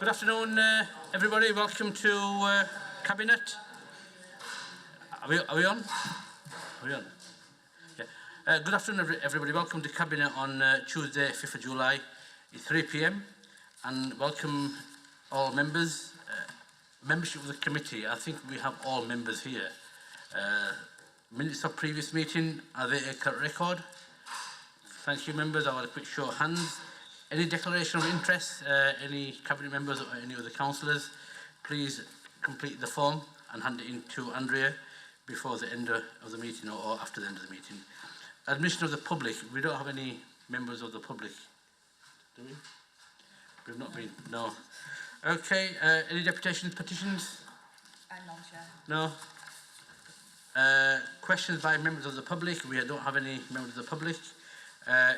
Good afternoon, everybody. Welcome to Cabinet. Are we on? Are we on? Yeah. Good afternoon, everybody. Welcome to Cabinet on Tuesday, 5th of July. It's 3 p.m. and welcome all members. Membership of the committee. I think we have all members here. Minutes of previous meeting, are they a correct record? Thank you, members. I'll have a quick show of hands. Any declaration of interest, any cabinet members or any other councillors, please complete the form and hand it in to Andrea before the end of the meeting or after the end of the meeting. Admission of the public. We don't have any members of the public, do we? We've not been, no. Okay, any deputations, petitions? None, Chair. No. Questions by members of the public. We don't have any members of the public.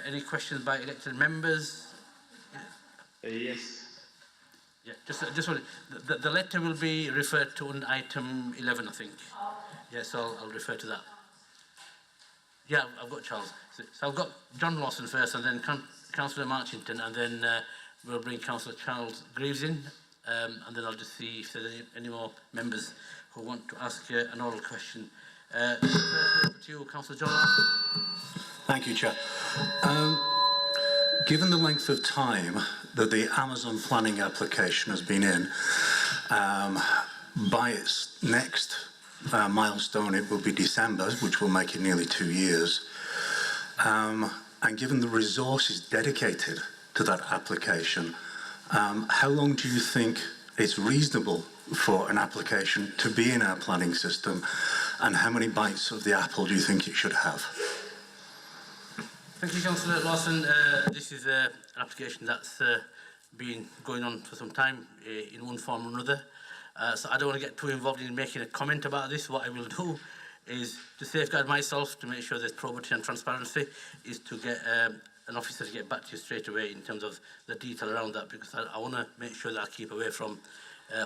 Any questions by elected members? Yes. Yeah, just one. The letter will be referred to on item 11, I think. Yes, so I'll refer to that. Yeah, I've got Charles. So I've got John Lawson first, and then Councillor Marchington, and then we'll bring Councillor Charles Greaves in, and then I'll just see if there's any more members who want to ask an oral question. Over to you, Councillor John. Thank you, Chair. Given the length of time that the Amazon planning application has been in, by its next milestone it will be December, which will make it nearly 2 years, and given the resources dedicated to that application, how long do you think it's reasonable for an application to be in our planning system, and how many bites of the apple do you think it should have? Thank you, Councillor Lawson. This is an application that's been going on for some time in one form or another. So I don't want to get too involved in making a comment about this. What I will do is to safeguard myself, to make sure there's probity and transparency, is to get an officer to get back to you straight away in terms of the detail around that, because I want to make sure that I keep away from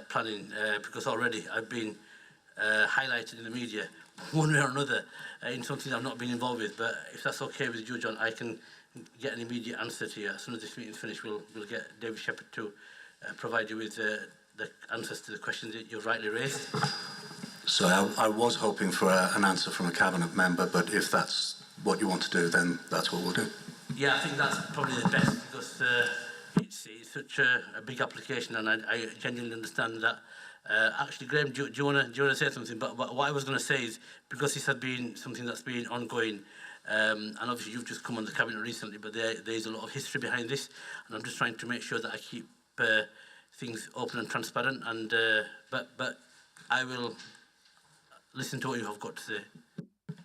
planning, because already I've been highlighted in the media one way or another in something I've not been involved with. But if that's okay with you, John, I can get an immediate answer to you. As soon as this meeting's finished, we'll get David Shepherd to provide you with the answers to the questions that you've rightly raised. So I was hoping for an answer from a cabinet member, but if that's what you want to do, then that's what we'll do. Yeah, I think that's probably the best, because it's such a big application, and I genuinely understand that. Actually, Graham, do you want to say something? But what I was going to say is, because this has been something that's been ongoing, and obviously you've just come on the cabinet recently, but there is a lot of history behind this, and I'm just trying to make sure that I keep things open and transparent. And but I will listen to what you have got to say.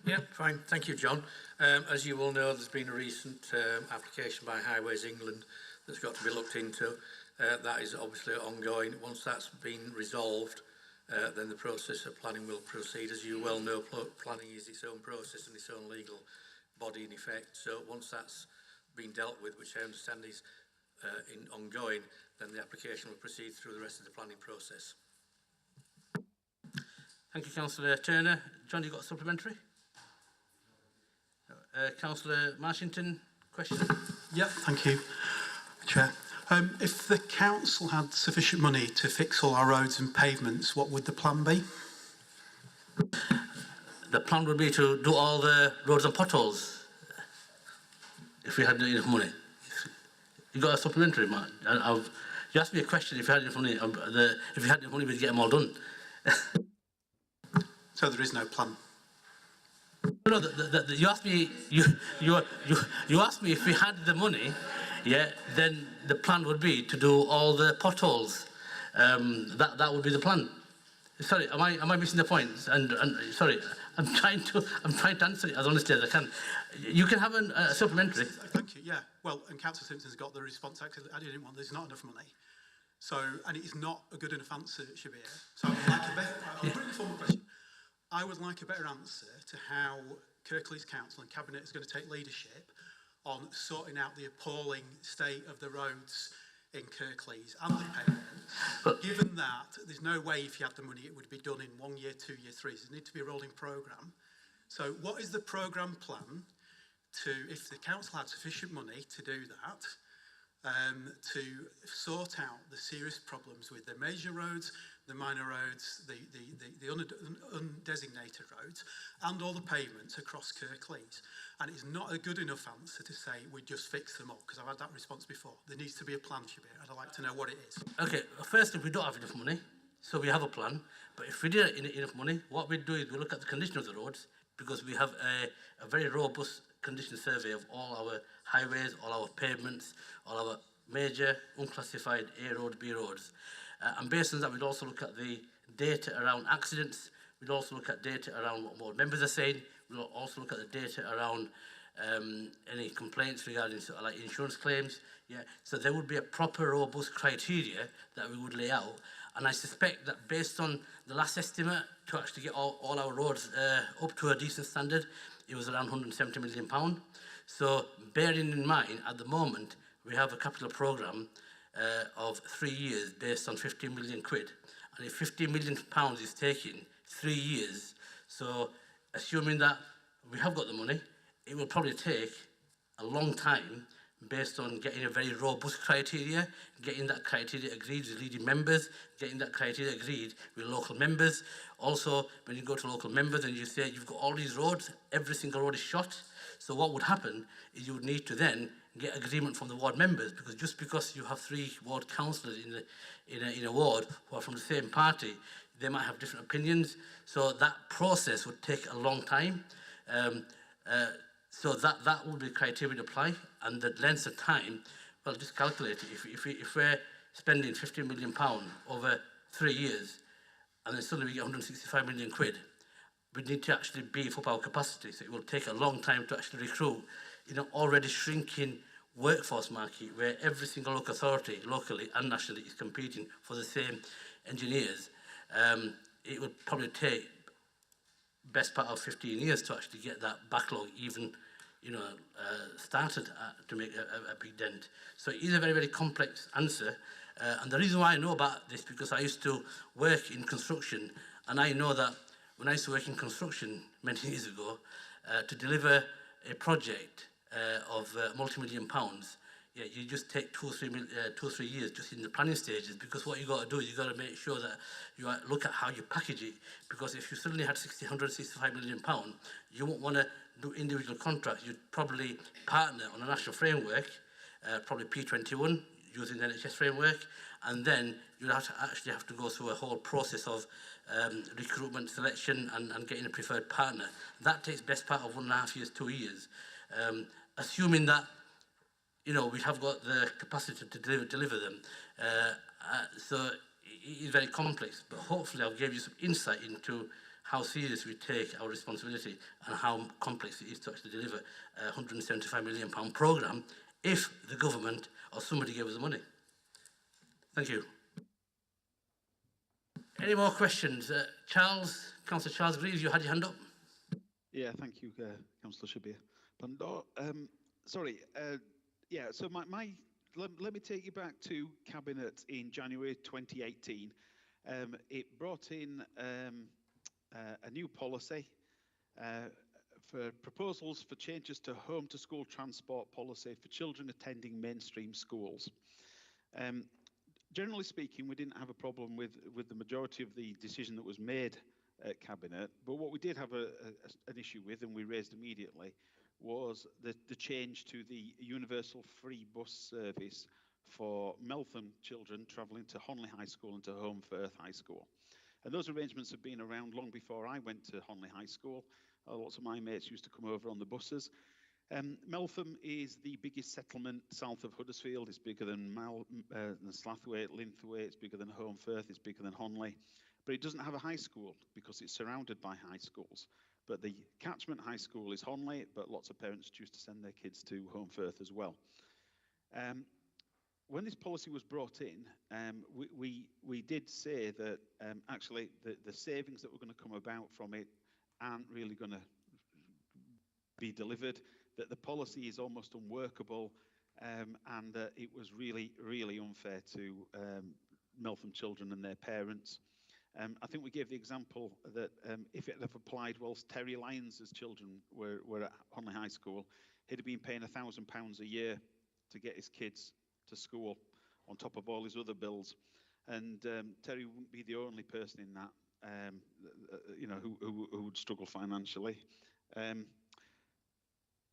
Yeah, fine. Thank you, John. As you will know, there's been a recent application by Highways England that's got to be looked into. That is obviously ongoing. Once that's been resolved, then the process of planning will proceed. As you well know, planning is its own process and its own legal body in effect. So once that's been dealt with, which I understand is ongoing, then the application will proceed through the rest of the planning process. Thank you, Councillor Turner. John, you got a supplementary? Councillor Marchington, question? Yeah, thank you, Chair. If the council had sufficient money to fix all our roads and pavements, what would the plan be? The plan would be to do all the roads and potholes, if we had enough money. You got a supplementary, Mark? You asked me a question. If you had enough money, if you had enough money, we'd get them all done. So there is no plan. No, you asked me. You asked me if we had the money. Yeah, then the plan would be to do all the potholes. That would be the plan. Sorry, am I missing the point? And sorry, I'm trying to answer it as honestly as I can. You can have a supplementary. Thank you. Yeah. Well, and Councillor Simpson's got the response. Actually, I didn't want. There's not enough money. So, and it is not a good enough answer, Shabir. So, I'll put in a formal question. I would like a better answer to how Kirklees Council and Cabinet is going to take leadership on sorting out the appalling state of the roads in Kirklees and the pavement. Given that there's no way, if you had the money, it would be done in 1 year, 2 year, 3 years. It needs to be a rolling programme. So what is the programme plan to, if the council had sufficient money to do that, to sort out the serious problems with the major roads, the minor roads, the undesignated roads, and all the pavements across Kirklees. And it's not a good enough answer to say we just fix them all, because I've had that response before. There needs to be a plan, Shabir, and I'd like to know what it is. Okay, firstly, we don't have enough money, so we have a plan. But if we did enough money, what we do is we look at the condition of the roads, because we have a very robust condition survey of all our highways, all our pavements, all our major unclassified A roads, B roads. And based on that, we'd also look at the data around accidents. We'd also look at data around what more members are saying. We'll also look at the data around any complaints regarding sort of like insurance claims. Yeah, so there would be a proper robust criteria that we would lay out. And I suspect that based on the last estimate to actually get all our roads up to a decent standard, it was around £170 million. So bearing in mind, at the moment, we have a capital programme of 3 years based on 15 million quid. And if £15 million is taking 3 years, so assuming that we have got the money, it will probably take a long time based on getting a very robust criteria, getting that criteria agreed with leading members, getting that criteria agreed with local members. Also, when you go to local members and you say you've got all these roads, every single road is shot. So what would happen is you would need to then get agreement from the ward members, because just because you have 3 ward councillors in a ward who are from the same party, they might have different opinions. So that process would take a long time. So that would be criteria to apply, and the length of time, well, just calculate it. If we're spending £15 million over 3 years, and then suddenly we get 165 million quid, we need to actually beef up our capacity. So it will take a long time to actually recruit in an already shrinking workforce market where every single local authority, locally and nationally, is competing for the same engineers. It would probably take best part of 15 years to actually get that backlog even, started to make a big dent. So it is a very, very complex answer. And the reason why I know about this, because I used to work in construction, and I know that when I used to work in construction many years ago, to deliver a project of multi-million pounds, yeah, you just take 2 or 3 years just in the planning stages, because what you got to do is you got to make sure that you look at how you package it, because if you suddenly had 165 million pound, you won't want to do individual contracts. You'd probably partner on a national framework, probably P21, using the NHS framework, and then you'd actually have to go through a whole process of recruitment, selection, and getting a preferred partner. That takes best part of 1.5 years, 2 years. Assuming that we have got the capacity to deliver them. So it is very complex, but hopefully I'll give you some insight into how serious we take our responsibility and how complex it is to actually deliver a £175 million programme if the government or somebody gave us the money. Thank you. Any more questions? Councillor Charles Greaves, you had your hand up. Yeah, thank you, Councillor Shabir. Yeah, so let me take you back to Cabinet in January 2018. It brought in a new policy for proposals for changes to home-to-school transport policy for children attending mainstream schools. Generally speaking, we didn't have a problem with the majority of the decision that was made at Cabinet, but what we did have an issue with, and we raised immediately, was the change to the universal free bus service for Meltham children travelling to Honley High School and to Home Firth High School. And those arrangements have been around long before I went to Honley High School. Lots of my mates used to come over on the buses. Meltham is the biggest settlement south of Huddersfield. It's bigger than Slathwaite, Linthwaite, it's bigger than Home Firth, it's bigger than Honley. But it doesn't have a high school because it's surrounded by high schools. But the catchment high school is Honley, but lots of parents choose to send their kids to Home Firth as well. When this policy was brought in, we did say that actually the savings that were going to come about from it aren't really going to be delivered, that the policy is almost unworkable, and that it was really, really unfair to Meltham children and their parents. I think we gave the example that if it had applied whilst Terry Lyons' children were at Honley High School, he'd have been paying £1,000 a year to get his kids to school on top of all his other bills. And Terry wouldn't be the only person in that, who would struggle financially.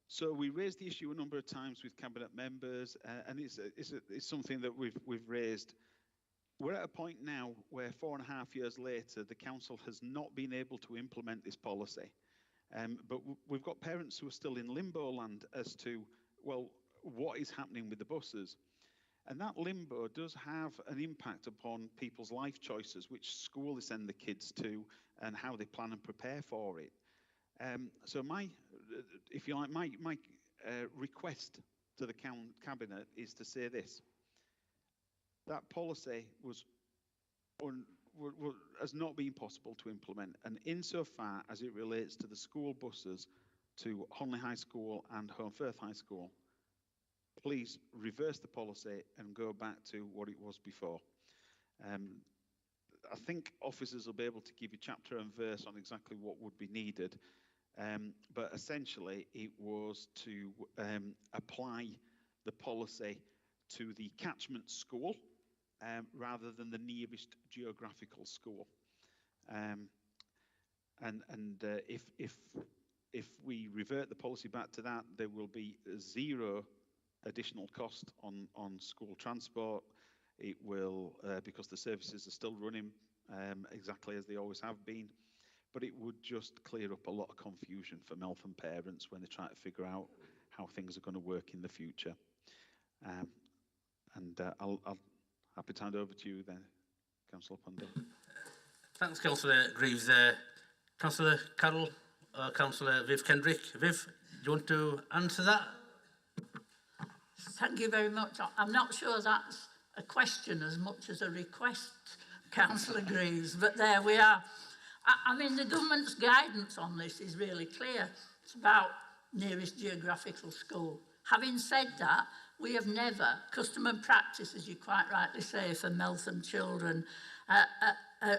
So we raised the issue a number of times with cabinet members, and it's something that we've raised. We're at a point now where 4.5 years later, the council has not been able to implement this policy. But we've got parents who are still in limbo land as to, well, what is happening with the buses? And that limbo does have an impact upon people's life choices, which school they send the kids to, and how they plan and prepare for it. So my request to the cabinet is to say this: that policy has not been possible to implement, and insofar as it relates to the school buses to Honley High School and Home Firth High School, please reverse the policy and go back to what it was before. I think officers will be able to give you chapter and verse on exactly what would be needed, but essentially it was to apply the policy to the catchment school rather than the nearest geographical school. If we revert the policy back to that, there will be zero additional cost on school transport. It will, because the services are still running exactly as they always have been, but it would just clear up a lot of confusion for Meltham parents when they try to figure out how things are going to work in the future. I'll happy to hand over to you then, Councillor Pundle. Thanks, Councillor Greaves. Councillor Carroll, Councillor Viv Kendrick. Viv, do you want to answer that? Thank you very much. I'm not sure that's a question as much as a request, Councillor Greaves, but there we are. I mean, the government's guidance on this is really clear. It's about nearest geographical school. Having said that, we have never, custom and practice, as you quite rightly say, for Meltham children,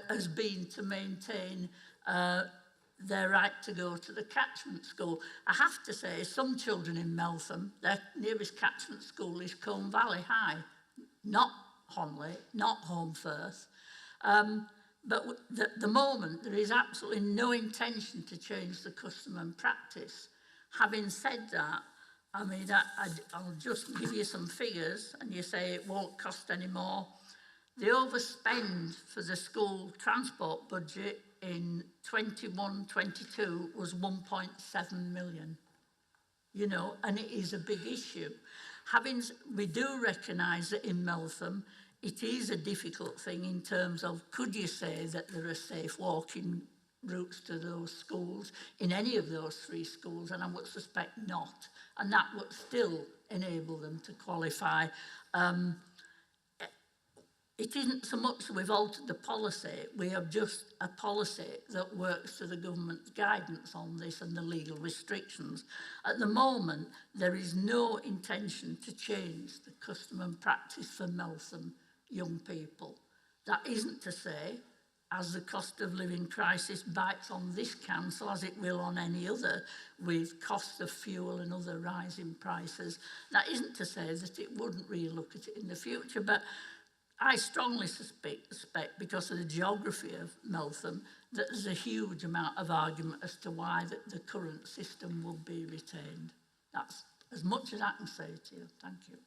has been to maintain their right to go to the catchment school. I have to say, some children in Meltham, their nearest catchment school is Combe Valley High, not Honley, not Home Firth. But at the moment, there is absolutely no intention to change the custom and practice. Having said that, I mean, I'll just give you some figures, and you say it won't cost any more. The overspend for the school transport budget in 21-22 was 1.7 million, you know, and it is a big issue. We do recognise that in Meltham, it is a difficult thing in terms of, could you say that there are safe walking routes to those schools in any of those 3 schools? And I would suspect not. And that would still enable them to qualify. It isn't so much that we've altered the policy, we have just a policy that works to the government's guidance on this and the legal restrictions. At the moment, there is no intention to change the custom and practice for Meltham young people. That isn't to say, as the cost of living crisis bites on this council, as it will on any other, with cost of fuel and other rising prices, that isn't to say that it wouldn't really look at it in the future. But I strongly suspect, because of the geography of Meltham, that there's a huge amount of argument as to why the current system will be retained. That's as much as I can say to you. Thank you.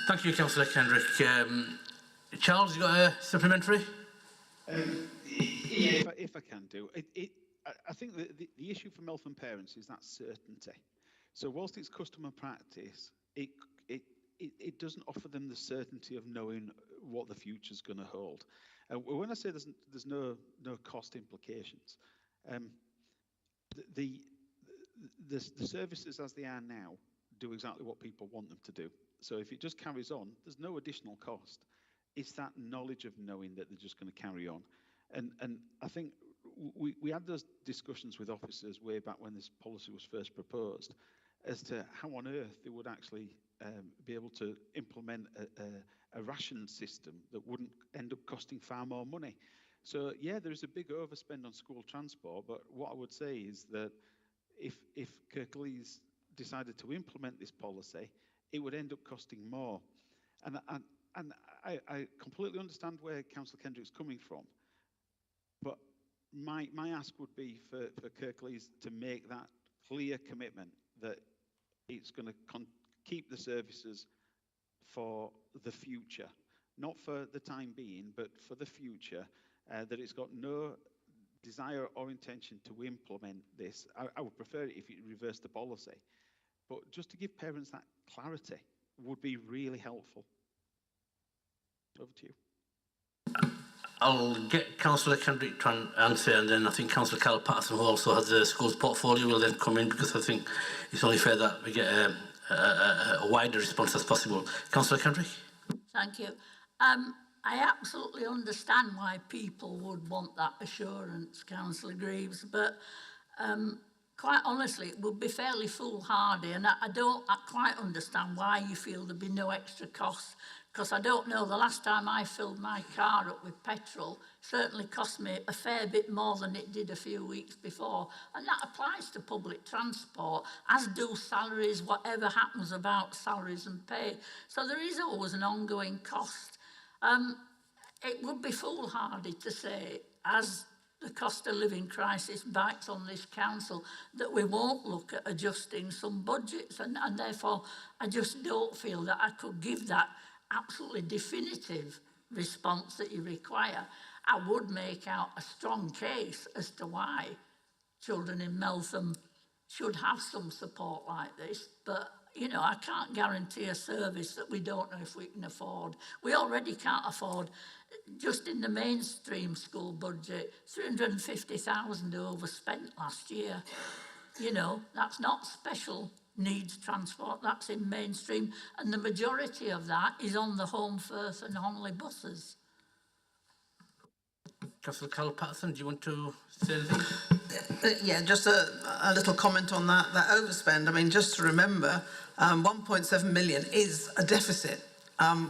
Thank you, Councillor Kendrick. Charles, you got a supplementary? Yeah, if I can do. I think the issue for Meltham parents is that certainty. So whilst it's custom and practice, it doesn't offer them the certainty of knowing what the future's going to hold. When I say there's no cost implications, the services as they are now do exactly what people want them to do. So if it just carries on, there's no additional cost. It's that knowledge of knowing that they're just going to carry on. And I think we had those discussions with officers way back when this policy was first proposed as to how on earth they would actually be able to implement a ration system that wouldn't end up costing far more money. So yeah, there's a big overspend on school transport, but what I would say is that if Kirklees decided to implement this policy, it would end up costing more. And I completely understand where Councillor Kendrick's coming from, but my ask would be for Kirklees to make that clear commitment that it's going to keep the services for the future, not for the time being, but for the future, that it's got no desire or intention to implement this. I would prefer it if it reversed the policy, but just to give parents that clarity would be really helpful. Over to you. I'll get Councillor Kendrick to answer, and then I think Councillor Carol Patterson, who also has the schools portfolio, will then come in, because I think it's only fair that we get a wider response as possible. Councillor Kendrick? Thank you. I absolutely understand why people would want that assurance, Councillor Greaves, but quite honestly, it would be fairly foolhardy, and I don't quite understand why you feel there'd be no extra cost, because I don't know, the last time I filled my car up with petrol certainly cost me a fair bit more than it did a few weeks before, and that applies to public transport, as do salaries, whatever happens about salaries and pay. So there is always an ongoing cost. It would be foolhardy to say, as the cost of living crisis bites on this council, that we won't look at adjusting some budgets, and therefore I just don't feel that I could give that absolutely definitive response that you require. I would make out a strong case as to why children in Meltham should have some support like this, but you know, I can't guarantee a service that we don't know if we can afford. We already can't afford, just in the mainstream school budget, 350,000 overspent last year. You know, that's not special needs transport, that's in mainstream, and the majority of that is on the Home Firth and Honley buses. Councillor Carol Patterson, do you want to say anything? Yeah, just a little comment on that overspend. I mean, just to remember, 1.7 million is a deficit,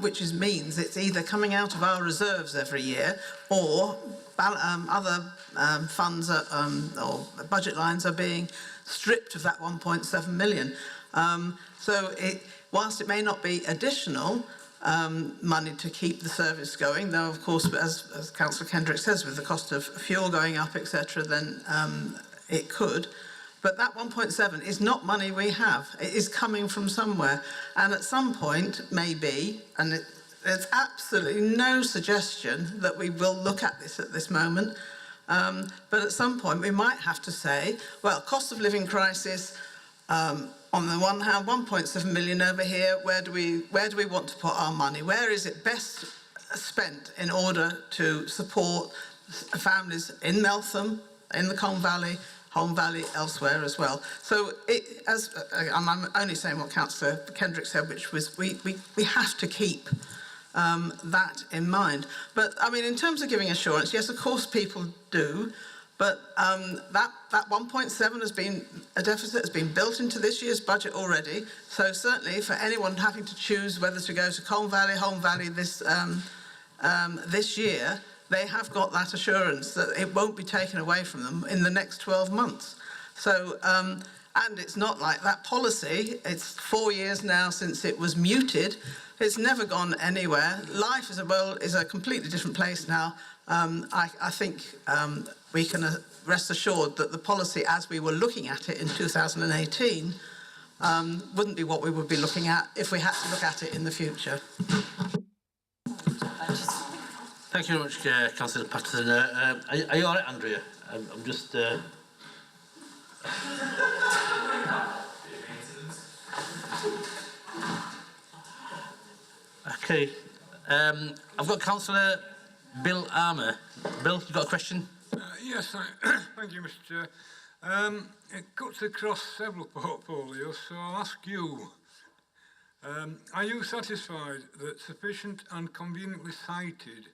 which means it's either coming out of our reserves every year, or other funds or budget lines are being stripped of that 1.7 million. So whilst it may not be additional money to keep the service going, though of course, as Councillor Kendrick says, with the cost of fuel going up, etc., then it could. But that 1.7 is not money we have. It is coming from somewhere. And at some point, maybe, and there's absolutely no suggestion that we will look at this moment, but at some point we might have to say, well, cost of living crisis, on the one hand, 1.7 million over here, where do we want to put our money? Where is it best spent in order to support families in Meltham, in the Colne Valley, Holme Valley, elsewhere as well? So, I'm only saying what Councillor Kendrick said, which was we have to keep that in mind. But, I mean, in terms of giving assurance, yes, of course people do, but that 1.7 has been a deficit, has been built into this year's budget already. So certainly for anyone having to choose whether to go to Colne Valley, Holme Valley this year, they have got that assurance that it won't be taken away from them in the next 12 months. So, and it's not like that policy, it's 4 years now since it was muted, it's never gone anywhere. Life is a completely different place now. I think we can rest assured that the policy as we were looking at it in 2018 wouldn't be what we would be looking at if we had to look at it in the future. Thank you very much, Councillor Patterson. Are you all right, Andrea? I'm just... Okay. I've got Councillor Bill Armour. Bill, you got a question? Yes, thank you, Mr. Chair. It cuts across several portfolios, so I'll ask you. Are you satisfied that sufficient and conveniently sited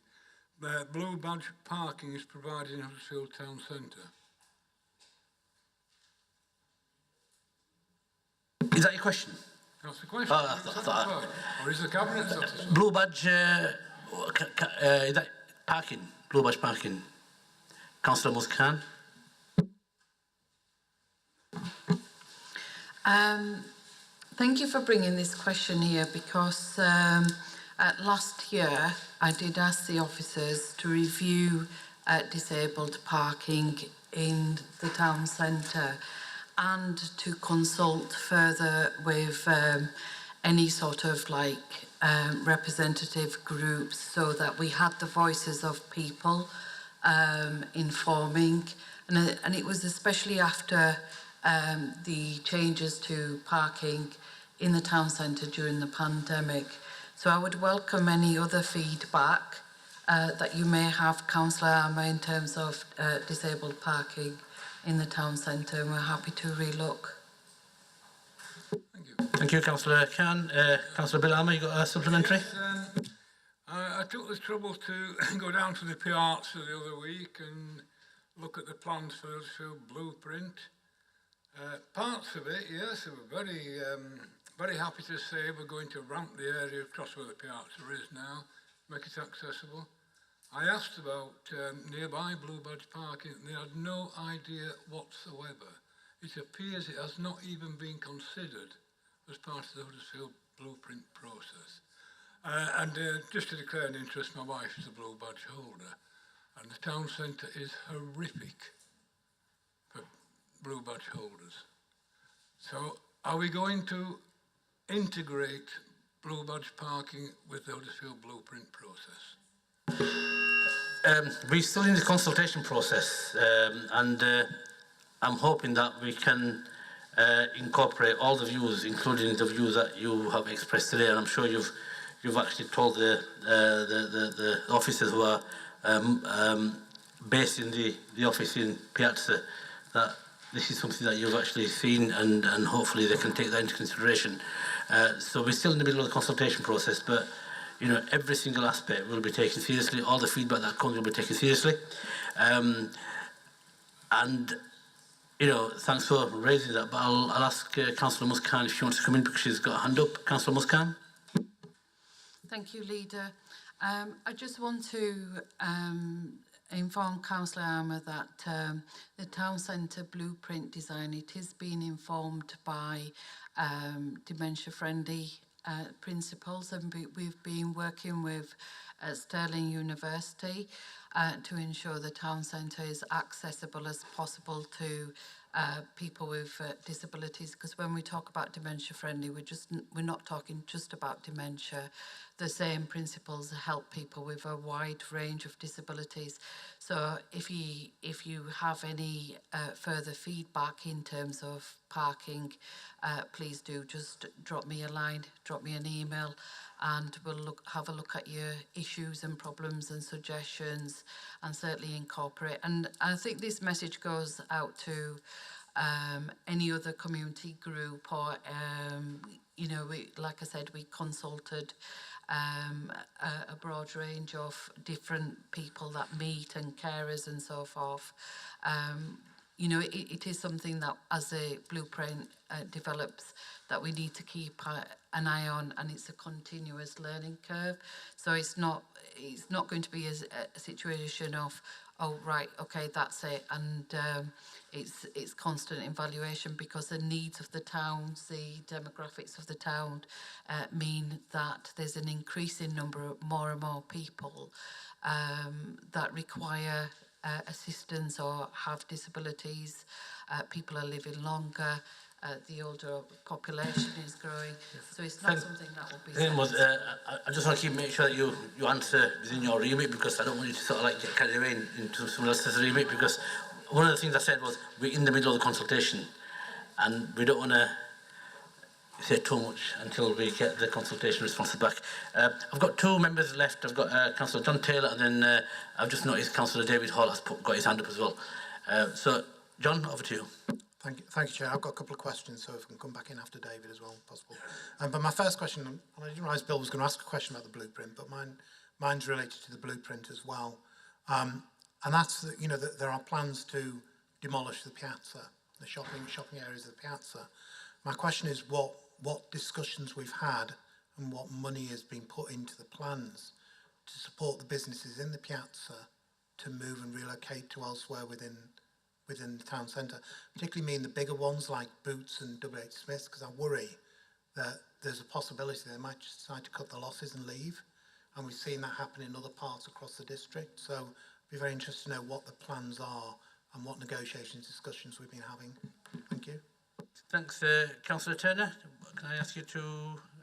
blue badge parking is provided in Huddersfield Town Centre? Is that your question? That's the question. Or is the Cabinet satisfied? Blue badge, is that parking? Blue badge parking. Councillor Muscan. Thank you for bringing this question here because last year I did ask the officers to review disabled parking in the town centre and to consult further with any sort of representative groups so that we had the voices of people informing. And it was especially after the changes to parking in the town centre during the pandemic. So I would welcome any other feedback that you may have, Councillor Armour, in terms of disabled parking in the town centre, and we're happy to relook. Thank you. Thank you, Councillor Khan. Councillor Bill Armour, you got a supplementary? Yes, I took the trouble to go down to the Piazza the other week and look at the plans for the blueprint. Parts of it, yes, we were very happy to say we're going to ramp the area across where the Piazza is now, make it accessible. I asked about nearby Blue Badge parking, and they had no idea whatsoever. It appears it has not even been considered as part of the Huddersfield blueprint process. Just to declare an interest, my wife is a Blue Badge holder, and the town centre is horrific for Blue Badge holders. So are we going to integrate Blue Badge parking with the Huddersfield blueprint process? We're still in the consultation process, and I'm hoping that we can incorporate all the views, including the views that you have expressed today. And I'm sure you've actually told the officers who are based in the office in Piazza that this is something that you've actually seen, and hopefully they can take that into consideration. So we're still in the middle of the consultation process, but you know, every single aspect will be taken seriously. All the feedback that comes will be taken seriously. And you know, thanks for raising that. But I'll ask Councillor Muscan if she wants to come in because she's got a hand up. Councillor Muscan. Thank you, Leader. I just want to inform Councillor Armour that the town centre blueprint design, it is being informed by dementia-friendly principles, and we've been working with Stirling University to ensure the town centre is accessible as possible to people with disabilities, because when we talk about dementia friendly, we're not talking just about dementia. The same principles help people with a wide range of disabilities. So if you have any further feedback in terms of parking, please do just drop me a line, drop me an email, and we'll have a look at your issues and problems and suggestions, and certainly incorporate. And I think this message goes out to any other community group, or you know, like I said, we consulted a broad range of different people that meet, and carers and so forth. You know, it is something that as a blueprint develops, that we need to keep an eye on, and it's a continuous learning curve. So it's not going to be a situation of, oh right, okay, that's it, and it's constant evaluation, because the needs of the towns, the demographics of the town mean that there's an increasing number of more and more people that require assistance or have disabilities. People are living longer. The older population is growing, so it's not something that will be. I just want to make sure that you answer within your remit, because I don't want you to sort of like get carried away into someone else's remit, because one of the things I said was we're in the middle of the consultation, and we don't want to say too much until we get the consultation responses back. I've got two members left. I've got Councillor John Taylor, and then I've just noticed Councillor David Hall has got his hand up as well. So, John, over to you. Thank you, Chair. I've got a couple of questions, so if I can come back in after David as well, if possible. But my first question, and I didn't realise Bill was going to ask a question about the blueprint, but mine's related to the blueprint as well. And that's that, you know, that there are plans to demolish the piazza, the shopping areas of the piazza. My question is what discussions we've had and what money has been put into the plans to support the businesses in the piazza to move and relocate to elsewhere within the town centre, particularly mean the bigger ones like Boots and WH Smith's, because I worry that there's a possibility they might just decide to cut the losses and leave. And we've seen that happen in other parts across the district. So I'd be very interested to know what the plans are and what negotiations, discussions we've been having. Thank you. Thanks, Councillor Turner. Can I ask you to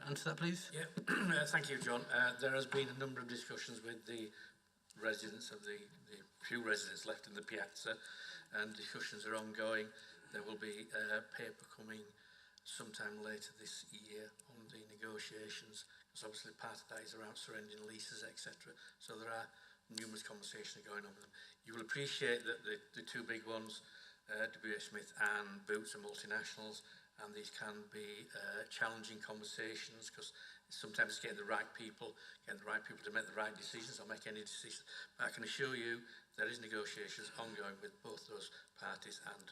answer that, please? Yeah, thank you, John. There has been a number of discussions with the residents of the few residents left in the piazza, and discussions are ongoing. There will be a paper coming sometime later this year on the negotiations, because obviously part of that is around surrendering leases, etc. So there are numerous conversations going on with them. You will appreciate that the two big ones, WH Smith and Boots, are multinationals, and these can be challenging conversations, because sometimes it's getting the right people to make the right decisions or make any decisions. But I can assure you there is negotiations ongoing with both those parties, and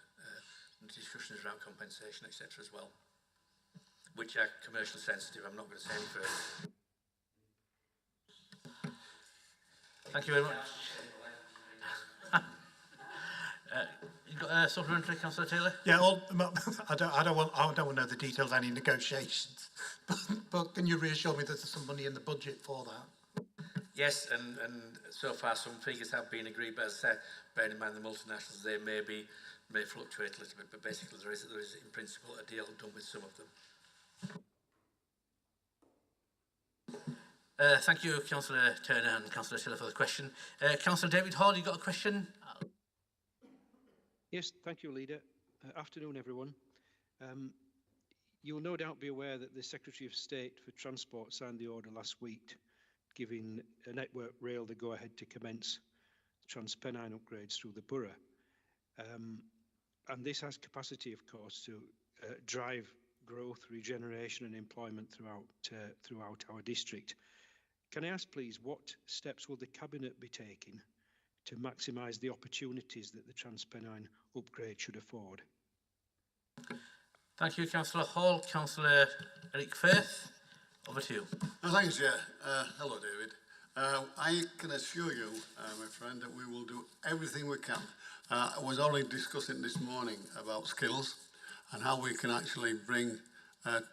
discussions around compensation, etc. as well, which are commercially sensitive. I'm not going to say any further. Thank you very much. You've got a supplementary, Councillor Taylor? Yeah, I don't want to know the details of any negotiations, but can you reassure me that there's some money in the budget for that? Yes, and so far some figures have been agreed, but as I said, bearing in mind the multinationals, they may fluctuate a little bit, but basically there is in principle a deal done with some of them. Thank you, Councillor Turner and Councillor Taylor, for the question. Councillor David Hall, you got a question? Yes, thank you, Leader. Afternoon, everyone. You will no doubt be aware that the Secretary of State for Transport signed the order last week, giving Network Rail the go-ahead to commence Transpennine upgrades through the borough. And this has capacity, of course, to drive growth, regeneration and employment throughout our district. Can I ask, please, what steps will the Cabinet be taking to maximise the opportunities that the Transpennine upgrade should afford? Thank you, Councillor Hall. Councillor Eric Firth, over to you. Thanks, Chair. Hello, David. I can assure you, my friend, that we will do everything we can. I was already discussing this morning about skills and how we can actually bring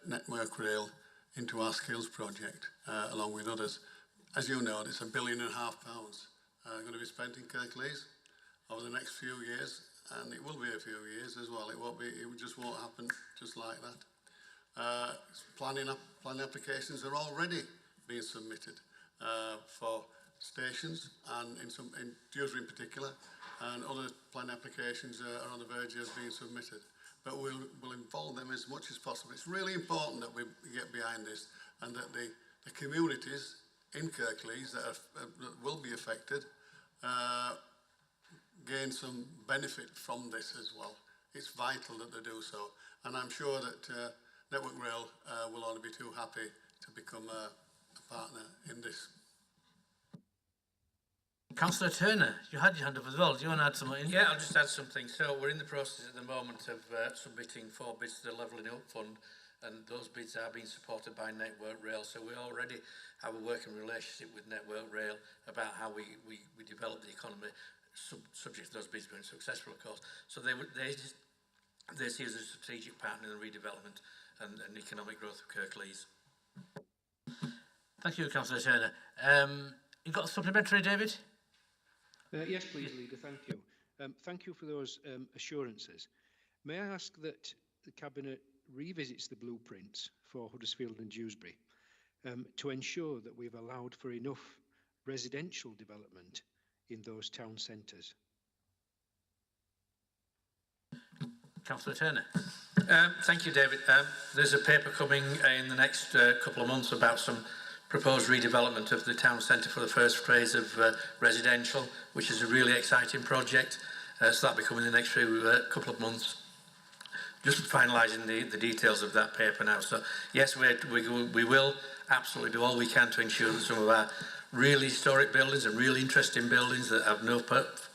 Network Rail into our skills project, along with others. As you know, it's £1.5 billion going to be spent in Kirklees over the next few years, and it will be a few years as well. It just won't happen just like that. Planning applications are already being submitted for stations, and in Dewsbury in particular, and other planning applications are on the verge of being submitted. But we'll involve them as much as possible. It's really important that we get behind this, and that the communities in Kirklees that will be affected gain some benefit from this as well. It's vital that they do so, and I'm sure that Network Rail will only be too happy to become a partner in this. Councillor Turner, you had your hand up as well. Do you want to add something? Yeah, I'll just add something. So we're in the process at the moment of submitting 4 bids to the Levelling Up Fund, and those bids are being supported by Network Rail. So we already have a working relationship with Network Rail about how we develop the economy, subject to those bids being successful, of course. So they see us as a strategic partner in the redevelopment and economic growth of Kirklees. Thank you, Councillor Turner. You got a supplementary, David? Yes, please, Leader. Thank you. Thank you for those assurances. May I ask that the Cabinet revisits the blueprints for Huddersfield and Dewsbury to ensure that we've allowed for enough residential development in those town centres? Councillor Turner. Thank you, David. There's a paper coming in the next couple of months about some proposed redevelopment of the town centre for the first phase of residential, which is a really exciting project. So that'll be coming in the next couple of months. Just finalising the details of that paper now. So yes, we will absolutely do all we can to ensure that some of our really historic buildings and really interesting buildings that have no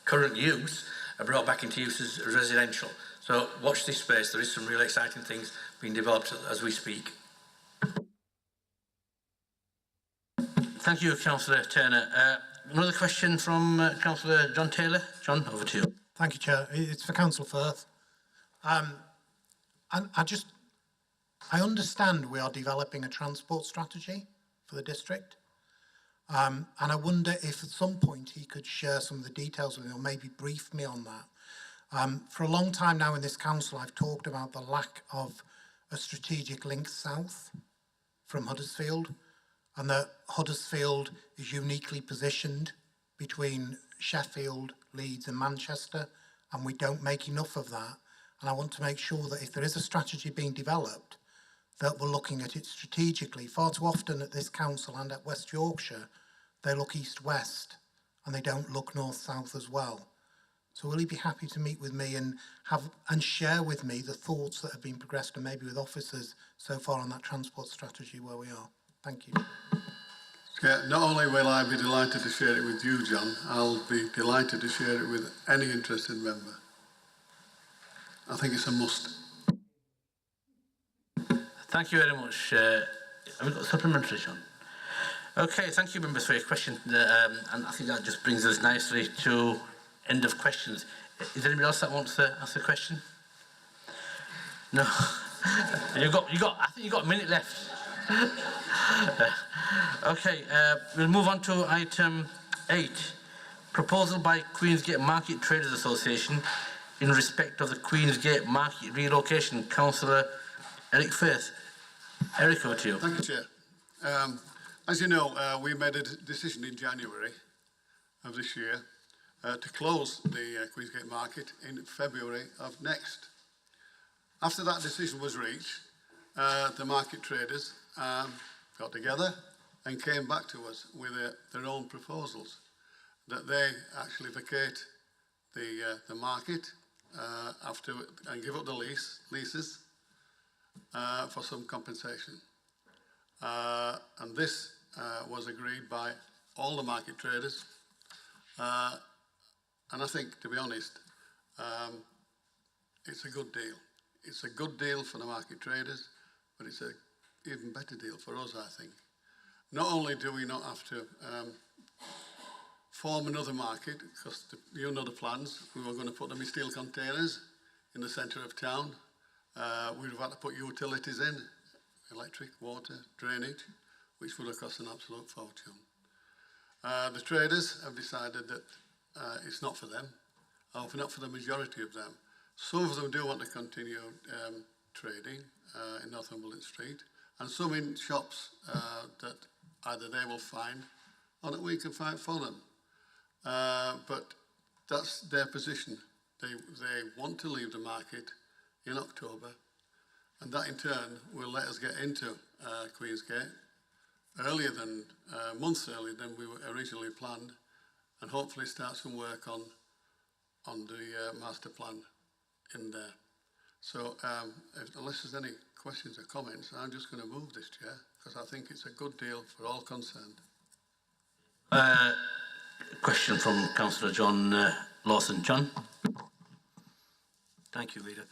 current use are brought back into use as residential. So watch this space. There is some really exciting things being developed as we speak. Thank you, Councillor Turner. Another question from Councillor John Taylor. John, over to you. Thank you, Chair. It's for Councillor Firth. And I understand we are developing a transport strategy for the district. And I wonder if at some point he could share some of the details with me or maybe brief me on that. For a long time now in this council, I've talked about the lack of a strategic link south from Huddersfield, and that Huddersfield is uniquely positioned between Sheffield, Leeds and Manchester, and we don't make enough of that. And I want to make sure that if there is a strategy being developed, that we're looking at it strategically. Far too often at this council and at West Yorkshire, they look east-west and they don't look north-south as well. So will he be happy to meet with me and share with me the thoughts that have been progressed and maybe with officers so far on that transport strategy where we are? Thank you. Yeah, not only will I be delighted to share it with you, John, I'll be delighted to share it with any interested member. I think it's a must. Thank you very much. Have we got a supplementary, Sean? Okay, thank you, members, for your question. And I think that just brings us nicely to end of questions. Is there anybody else that wants to ask a question? No. I think you've got a minute left. Okay, we'll move on to item 8. Proposal by Queensgate Market Traders Association in respect of the Queensgate Market relocation. Councillor Eric Firth. Eric, over to you. Thank you, Chair. As you know, we made a decision in January of this year to close the Queensgate Market in February of next. After that decision was reached, the market traders got together and came back to us with their own proposals that they actually vacate the market and give up the leases for some compensation. And this was agreed by all the market traders. And I think, to be honest, it's a good deal. It's a good deal for the market traders, but it's an even better deal for us, I think. Not only do we not have to form another market, because you know the plans, we were going to put them in steel containers in the centre of town. We'd have had to put utilities in, electric, water, drainage, which would have cost an absolute fortune. The traders have decided that it's not for them, or not for the majority of them. Some of them do want to continue trading in Northumberland Street, and some in shops that either they will find or that we can find for them. But that's their position. They want to leave the market in October, and that in turn will let us get into Queensgate earlier than months earlier than we were originally planned, and hopefully start some work on the master plan in there. So unless there's any questions or comments, I'm just going to move this, Chair, because I think it's a good deal for all concerned. Question from Councillor John Lawson. John? Thank you, Leader.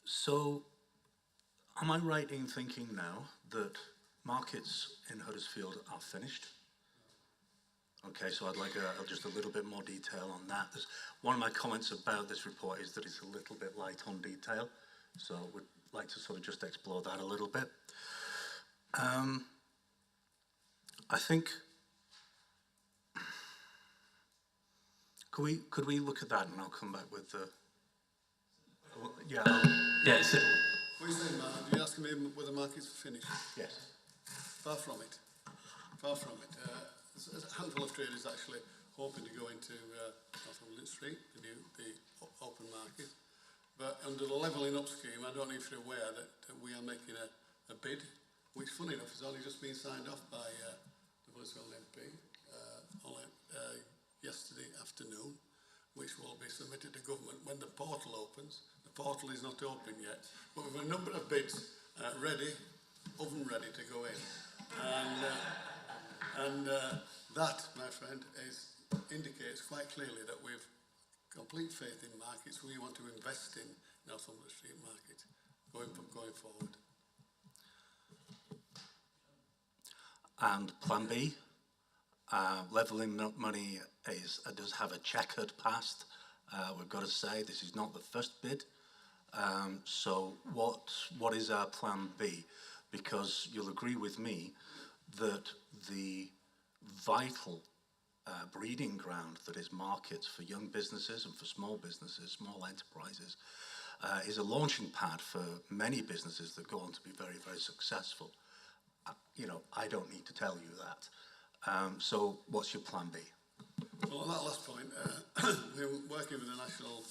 So, am I right in thinking now that markets in Huddersfield are finished? Okay, so I'd like just a little bit more detail on that. One of my comments about this report is that it's a little bit light on detail, so I would like to sort of just explore that a little bit. I think, could we look at that and I'll come back with the... Yeah. Yeah. What are you saying, Mark? Are you asking me whether markets are finished? Yes. Far from it. Far from it. There's a handful of traders actually hoping to go into Northumberland Street, the open market. But under the levelling up scheme, I don't know if you're aware that we are making a bid, which, funny enough, has only just been signed off by the Huddersfield MP yesterday afternoon, which will be submitted to government when the portal opens. The portal is not open yet, but we've a number of bids ready, oven ready to go in. And that, my friend, indicates quite clearly that we've complete faith in markets. We want to invest in Northumberland Street Market going forward. And Plan B, levelling up money does have a checkered past. We've got to say this is not the first bid. So what is our plan B? Because you'll agree with me that the vital breeding ground that is markets for young businesses and for small businesses, small enterprises, is a launching pad for many businesses that go on to be very, very successful. I don't need to tell you that. So what's your plan B? Well, on that last point, we're working with the National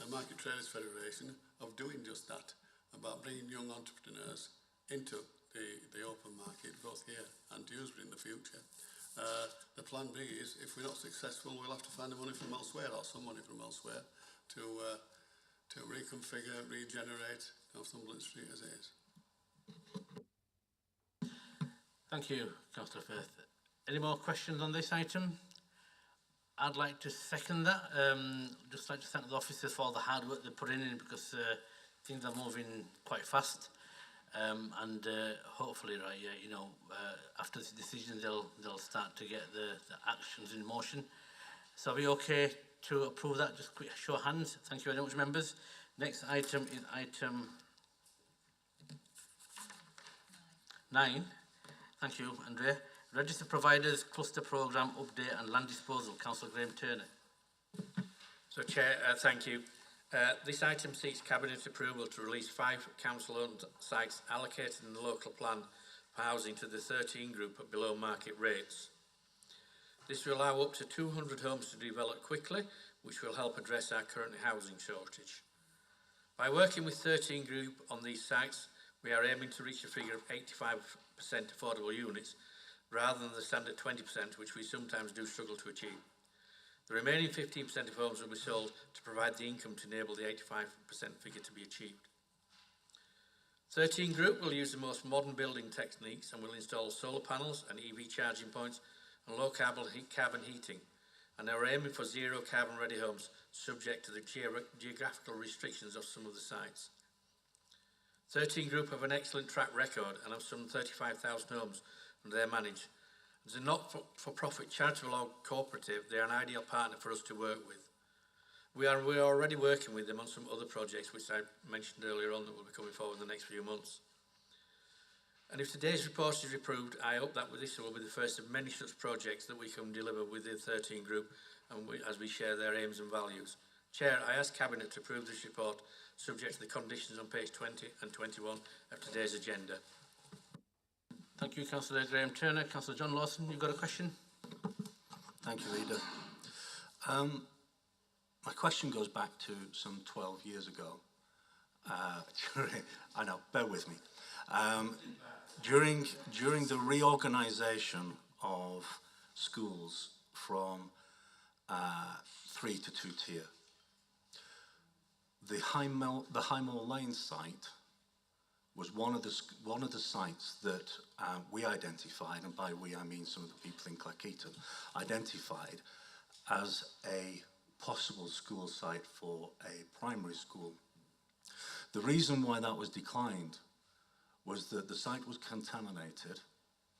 Market Traders Federation of doing just that, about bringing young entrepreneurs into the open market, both here and Dewsbury in the future. The plan B is, if we're not successful, we'll have to find the money from elsewhere, or some money from elsewhere, to reconfigure, regenerate Northumberland Street as it is. Thank you, Councillor Firth. Any more questions on this item? I'd like to second that. Just like to thank the officers for all the hard work they put in because things are moving quite fast. And hopefully, after this decision, they'll start to get the actions in motion. So are we okay to approve that? Just quick show of hands. Thank you very much, members. Next item is item 9. Thank you, Andrea. Register Providers, Cluster Programme Update and Land Disposal. Councillor Graham Turner. So, Chair, thank you. This item seeks Cabinet approval to release 5 council-owned sites allocated in the local plan for housing to the 13 group at below market rates. This will allow up to 200 homes to develop quickly, which will help address our current housing shortage. By working with 13 group on these sites, we are aiming to reach a figure of 85% affordable units, rather than the standard 20%, which we sometimes do struggle to achieve. The remaining 15% of homes will be sold to provide the income to enable the 85% figure to be achieved. 13 Group will use the most modern building techniques and will install solar panels and EV charging points and low carbon heating, and they are aiming for zero carbon ready homes subject to the geographical restrictions of some of the sites. 13 Group have an excellent track record and have some 35,000 homes under their manage. As a not-for-profit charitable or cooperative, they are an ideal partner for us to work with. We are already working with them on some other projects which I mentioned earlier on that will be coming forward in the next few months. And if today's report is approved, I hope that this will be the first of many such projects that we can deliver with the 13 Group and as we share their aims and values. Chair, I ask Cabinet to approve this report subject to the conditions on page 20 and 21 of today's agenda. Thank you, Councillor Graham Turner. Councillor John Lawson, you've got a question? Thank you, Leader. My question goes back to some 12 years ago. I know, bear with me. During the reorganisation of schools from 3 to 2 tier, the Highmore Lane site was one of the sites that we identified, and by we I mean some of the people in Cleckheaton, identified as a possible school site for a primary school. The reason why that was declined was that the site was contaminated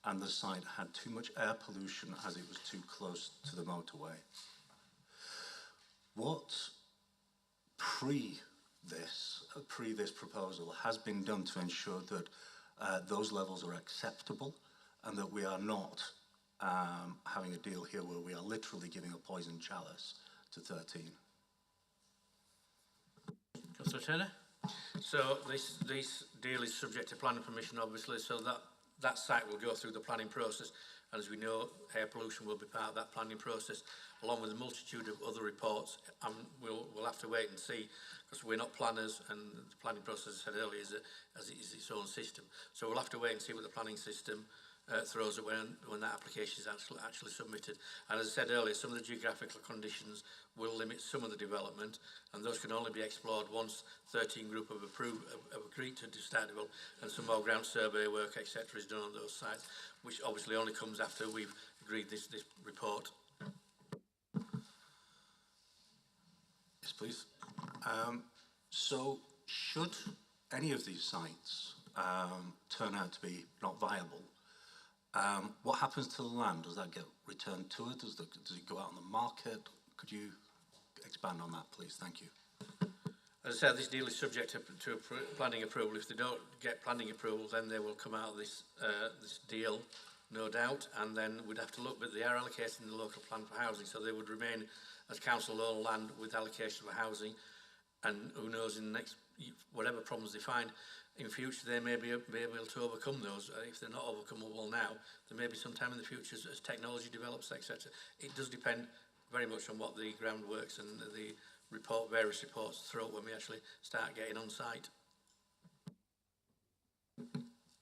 and the site had too much air pollution as it was too close to the motorway. What pre this proposal has been done to ensure that those levels are acceptable and that we are not having a deal here where we are literally giving a poison chalice to 13. Councillor Turner? So this deal is subject to planning permission, obviously, so that site will go through the planning process, and as we know, air pollution will be part of that planning process, along with a multitude of other reports, and we'll have to wait and see, because we're not planners, and the planning process, as I said earlier, is its own system. So we'll have to wait and see what the planning system throws at when that application is actually submitted. And as I said earlier, some of the geographical conditions will limit some of the development, and those can only be explored once 13 Group have agreed to start development, and some more ground survey work, etc., is done on those sites, which obviously only comes after we've agreed this report. Yes, please. So, should any of these sites turn out to be not viable, what happens to the land? Does that get returned to it? Does it go out on the market? Could you expand on that, please? Thank you. as I said, this deal is subject to planning approval. If they don't get planning approval, then they will come out of this this deal, no doubt, and then we'd have to look, but they are allocating the local plan for housing, so they would remain as council-owned land with allocation for housing, and who knows, in the next, whatever problems they find, in future they may be able to overcome those. If they're not overcomable now, there may be some time in the future as technology develops, etc. It does depend very much on what the groundworks and the various reports throw when we actually start getting on site.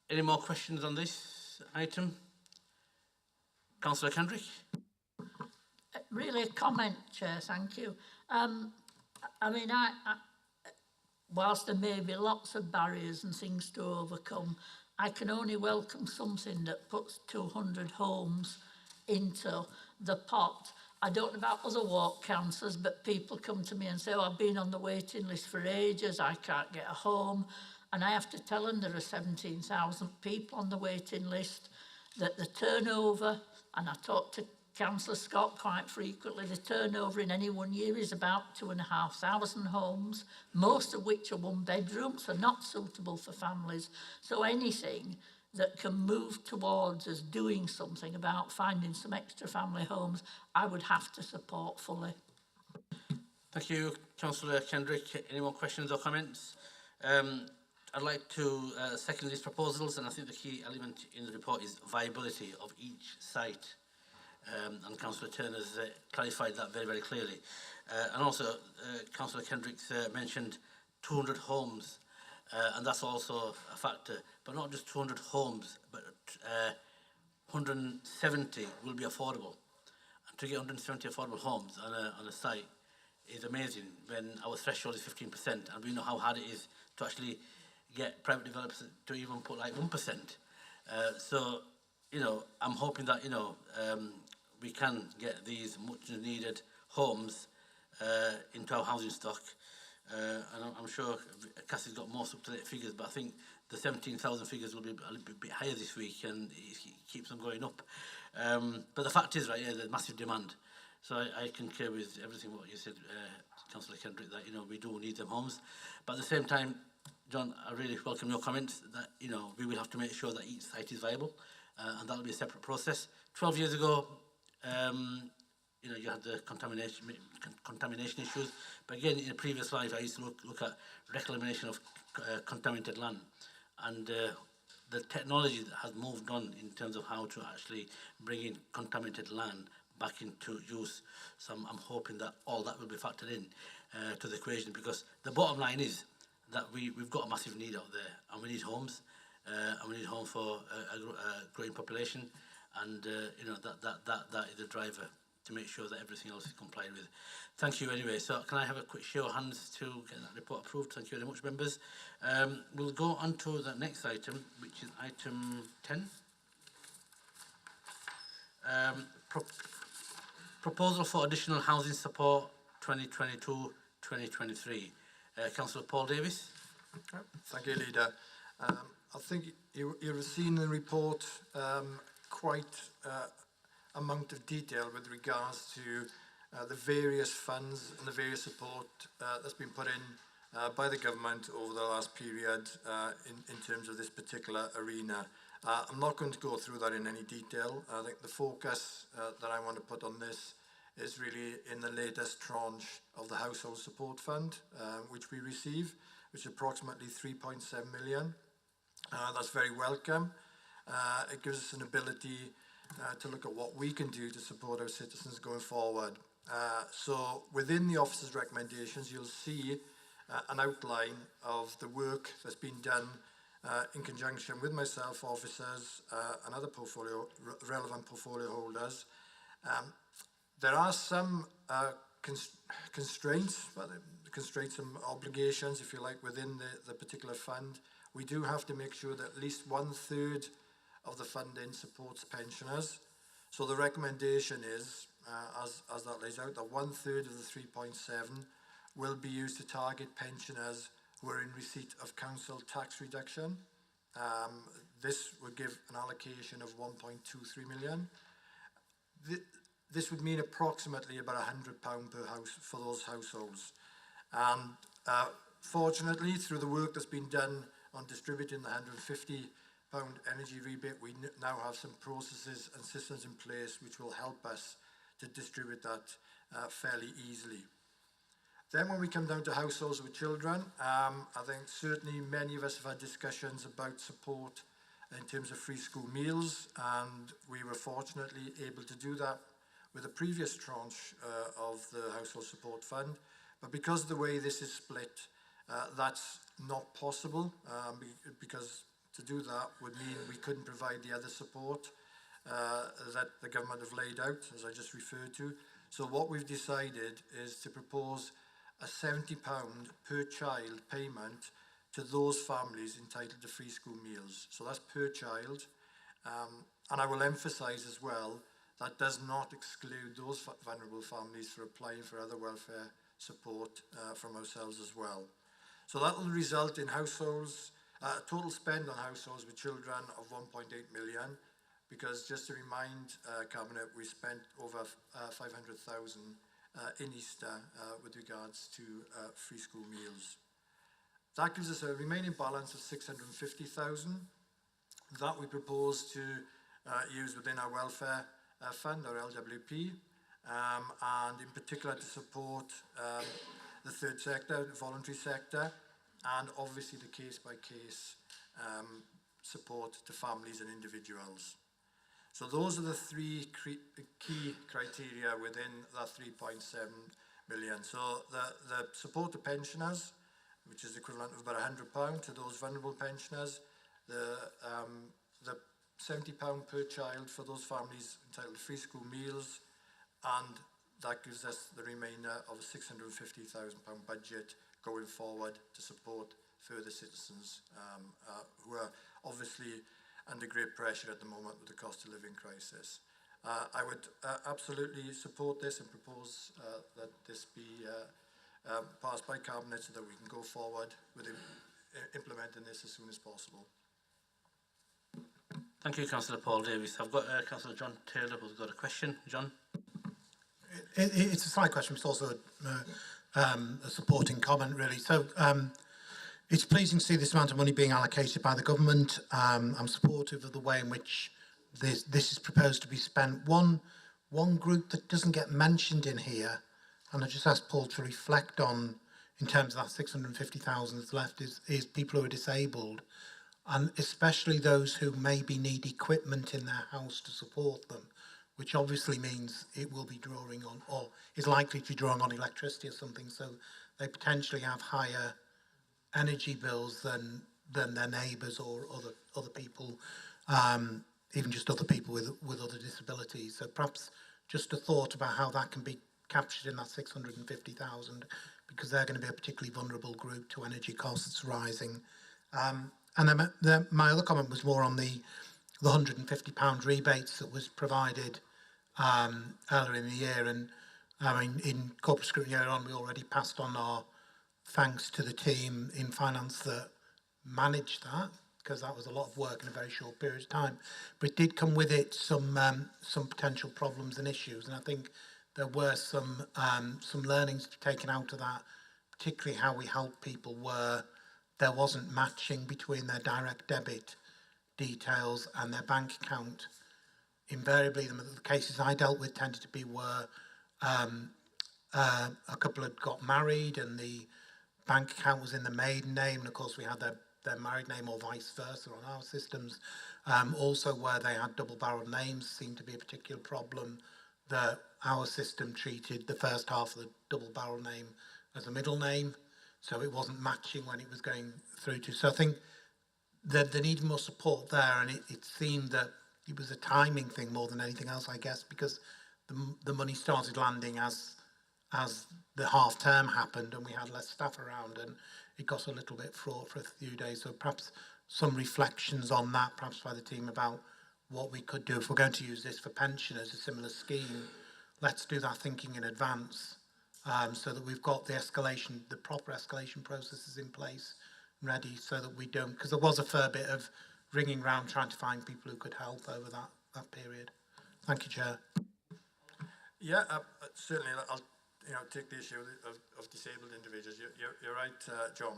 Any more questions on this item? Councillor Kendrick? Really a comment, Chair, thank you. I mean, whilst there may be lots of barriers and things to overcome, I can only welcome something that puts 200 homes into the pot. I don't know about other ward councillors, but people come to me and say, oh, I've been on the waiting list for ages, I can't get a home. And I have to tell them there are 17,000 people on the waiting list, that the turnover, and I talk to Councillor Scott quite frequently, the turnover in any 1 year is about 2,500 homes, most of which are one bedroom, so not suitable for families. So anything that can move towards us doing something about finding some extra family homes, I would have to support fully. Thank you, Councillor Kendrick. Any more questions or comments? I'd like to second these proposals, and I think the key element in the report is viability of each site. And Councillor Turner has clarified that very, very clearly. And also, Councillor Kendricks mentioned 200 homes, and that's also a factor, but not just 200 homes, but 170 will be affordable. And to get 170 affordable homes on a site is amazing when our threshold is 15%, and we know how hard it is to actually get private developers to even put like 1%. So, you know, I'm hoping that, you know, we can get these much needed homes into our housing stock. And I'm sure Cassie's got more up-to-date figures, but I think the 17,000 figures will be a little bit higher this week, and it keeps them going up. But the fact is, right, yeah, there's massive demand. So I concur with everything what you said, Councillor Kendrick, that, you know, we do need them homes. But at the same time, John, I really welcome your comments that, you know, we will have to make sure that each site is viable, and that'll be a separate process. 12 years ago, you know, you had the contamination issues, but again, in a previous life, I used to look at reclamation of contaminated land, and the technology that has moved on in terms of how to actually bring in contaminated land back into use. So I'm hoping that all that will be factored in to the equation, because the bottom line is that we've got a massive need out there, and we need homes, and we need homes for a growing population, and you know, that is the driver to make sure that everything else is complied with. Thank you anyway. So can I have a quick show of hands to get that report approved? Thank you very much, members. We'll go on to the next item, which is item 10. Proposal for additional housing support 2022-2023. Councillor Paul Davis. Thank you, Leader. I think you've seen the report quite amount of detail with regards to the various funds and the various support that's been put in by the government over the last period in terms of this particular arena. I'm not going to go through that in any detail. I think the focus that I want to put on this is really in the latest tranche of the Household Support Fund, which we receive, which is approximately 3.7 million. That's very welcome. It gives us an ability to look at what we can do to support our citizens going forward. So within the officer's recommendations, you'll see an outline of the work that's been done in conjunction with myself, officers, and other relevant portfolio holders. There are some constraints, constraints and obligations, if you like, within the particular fund. We do have to make sure that at least 1/3 of the funding supports pensioners. So the recommendation is, as that lays out, that 1/3 of the 3.7 will be used to target pensioners who are in receipt of council tax reduction. This would give an allocation of 1.23 million. This would mean approximately about £100 per house for those households. And Fortunately, through the work that's been done on distributing the £150 energy rebate, we now have some processes and systems in place which will help us to distribute that fairly easily. Then when we come down to households with children, I think certainly many of us have had discussions about support in terms of free school meals, and we were fortunately able to do that with a previous tranche of the Household Support Fund. But because of the way this is split, that's not possible, because to do that would mean we couldn't provide the other support that the government have laid out, as I just referred to. So what we've decided is to propose a £70 per child payment to those families entitled to free school meals. So that's per child. And I will emphasise as well, that does not exclude those vulnerable families for applying for other welfare support from ourselves as well. So that will result in households, total spend on households with children of 1.8 million, because just to remind Cabinet, we spent over 500,000 in Easter with regards to free school meals. That gives us a remaining balance of 650,000 that we propose to use within our welfare fund, our LWP, and in particular to support the third sector, the voluntary sector, and obviously the case-by-case support to families and individuals. So those are the three key criteria within that 3.7 million. So the support to pensioners, which is equivalent of about £100 to those vulnerable pensioners, the £70 per child for those families entitled to free school meals, and that gives us the remainder of a £650,000 budget going forward to support further citizens who are obviously under great pressure at the moment with the cost of living crisis. I would absolutely support this and propose that this be passed by Cabinet so that we can go forward with implementing this as soon as possible. Thank you, Councillor Paul Davies. I've got Councillor John Taylor who's got a question. John? It's a slight question, but it's also a supporting comment, really. So it's pleasing to see this amount of money being allocated by the government. I'm supportive of the way in which this is proposed to be spent. One group that doesn't get mentioned in here, and I just asked Paul to reflect on in terms of that 650,000 that's left, is people who are disabled, and especially those who maybe need equipment in their house to support them, which obviously means it will be drawing on, or is likely to be drawing on electricity or something, so they potentially have higher energy bills than their neighbours or other people, even just other people with other disabilities. So perhaps just a thought about how that can be captured in that 650,000, because they're going to be a particularly vulnerable group to energy costs rising. And then my other comment was more on the £150 rebates that was provided earlier in the year. And I mean, in corporate scrutiny earlier on, we already passed on our thanks to the team in finance that managed that, because that was a lot of work in a very short period of time. But it did come with it some potential problems and issues, and I think there were some learnings taken out of that, particularly how we helped people where there wasn't matching between their direct debit details and their bank account. Invariably, the cases I dealt with tended to be where a couple had got married and the bank account was in the maiden name, and of course we had their married name, or vice versa on our systems. Also where they had double-barreled names seemed to be a particular problem, that our system treated the first half of the double-barrel name as a middle name, so it wasn't matching when it was going through to. So I think that they need more support there, and it seemed that it was a timing thing more than anything else, I guess, because the money started landing as the half term happened and we had less staff around, and it got a little bit fraught for a few days. So perhaps some reflections on that, perhaps by the team, about what we could do if we're going to use this for pensioners, a similar scheme. Let's do that thinking in advance, so that we've got the proper escalation processes in place, ready, so that we don't, because there was a fair bit of ringing round trying to find people who could help over that period. Thank you, Chair. Yeah, certainly. take the issue of disabled individuals. You're right, John.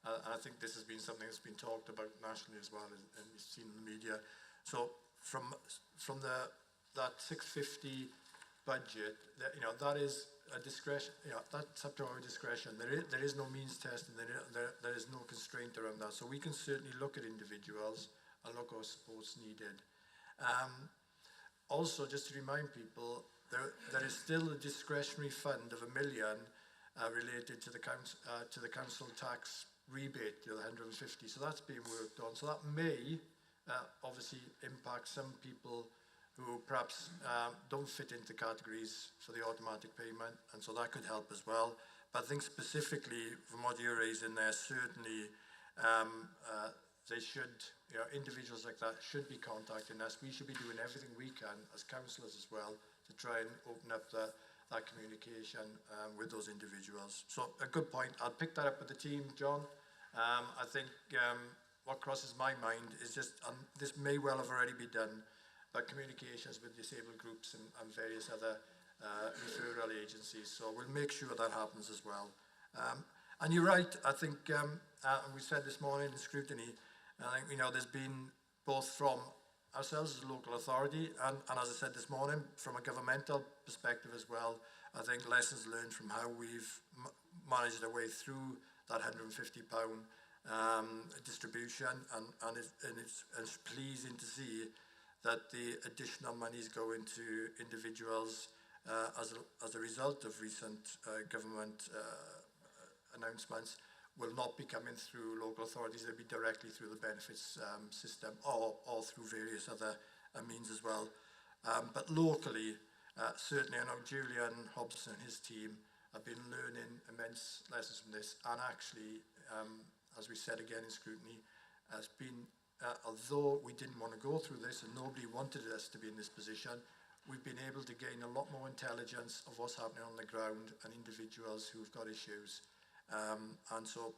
I think this has been something that's been talked about nationally as well, and you've seen in the media. So from that 650 budget, that is a discretion. That's up to our discretion. There is no means test, and there is no constraint around that. So we can certainly look at individuals and look at supports needed. Also, just to remind people, there is still a discretionary fund of £1 million related to the council tax rebate, the 150. So that's being worked on. So that may obviously impact some people who perhaps don't fit into categories for the automatic payment, and so that could help as well. But I think specifically from what you're raising there, certainly they should, individuals like that should be contacting us. We should be doing everything we can as councillors as well to try and open up that communication with those individuals. So a good point. I'll pick that up with the team, John. I think what crosses my mind is just, this may well have already been done, but communications with disabled groups and various other referral agencies. So we'll make sure that happens as well. And you're right, I think, and we said this morning in scrutiny, I think, there's been both from ourselves as a local authority and as I said this morning, from a governmental perspective as well, I think lessons learned from how we've managed our way through that £150 distribution, and it's pleasing to see that the additional monies go into individuals as a result of recent government announcements will not be coming through local authorities. They'll be directly through the benefits system or through various other means as well. But locally, certainly I know Julian Hobson and his team have been learning immense lessons from this, and actually, as we said again in scrutiny, has been, although we didn't want to go through this and nobody wanted us to be in this position, we've been able to gain a lot more intelligence of what's happening on the ground and individuals who've got issues. And so,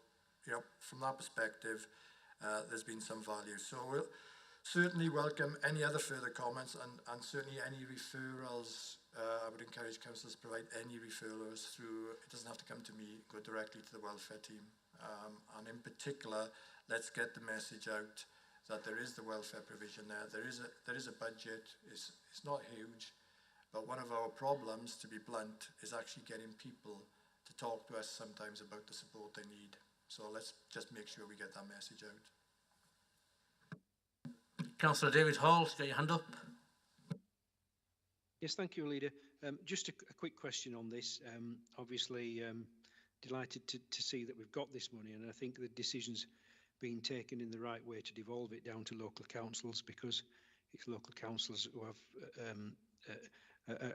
from that perspective, there's been some value. So we'll certainly welcome any other further comments, and certainly any referrals. I would encourage councillors to provide any referrals through. It doesn't have to come to me, go directly to the welfare team. And in particular, let's get the message out that there is the welfare provision there. There is a budget. It's not huge, but one of our problems, to be blunt, is actually getting people to talk to us sometimes about the support they need. So let's just make sure we get that message out. Councillor David Hall, got your hand up. Yes, thank you, Leader. Just a quick question on this. Obviously, delighted to see that we've got this money, and I think the decision's being taken in the right way to devolve it down to local councils, because it's local councils who have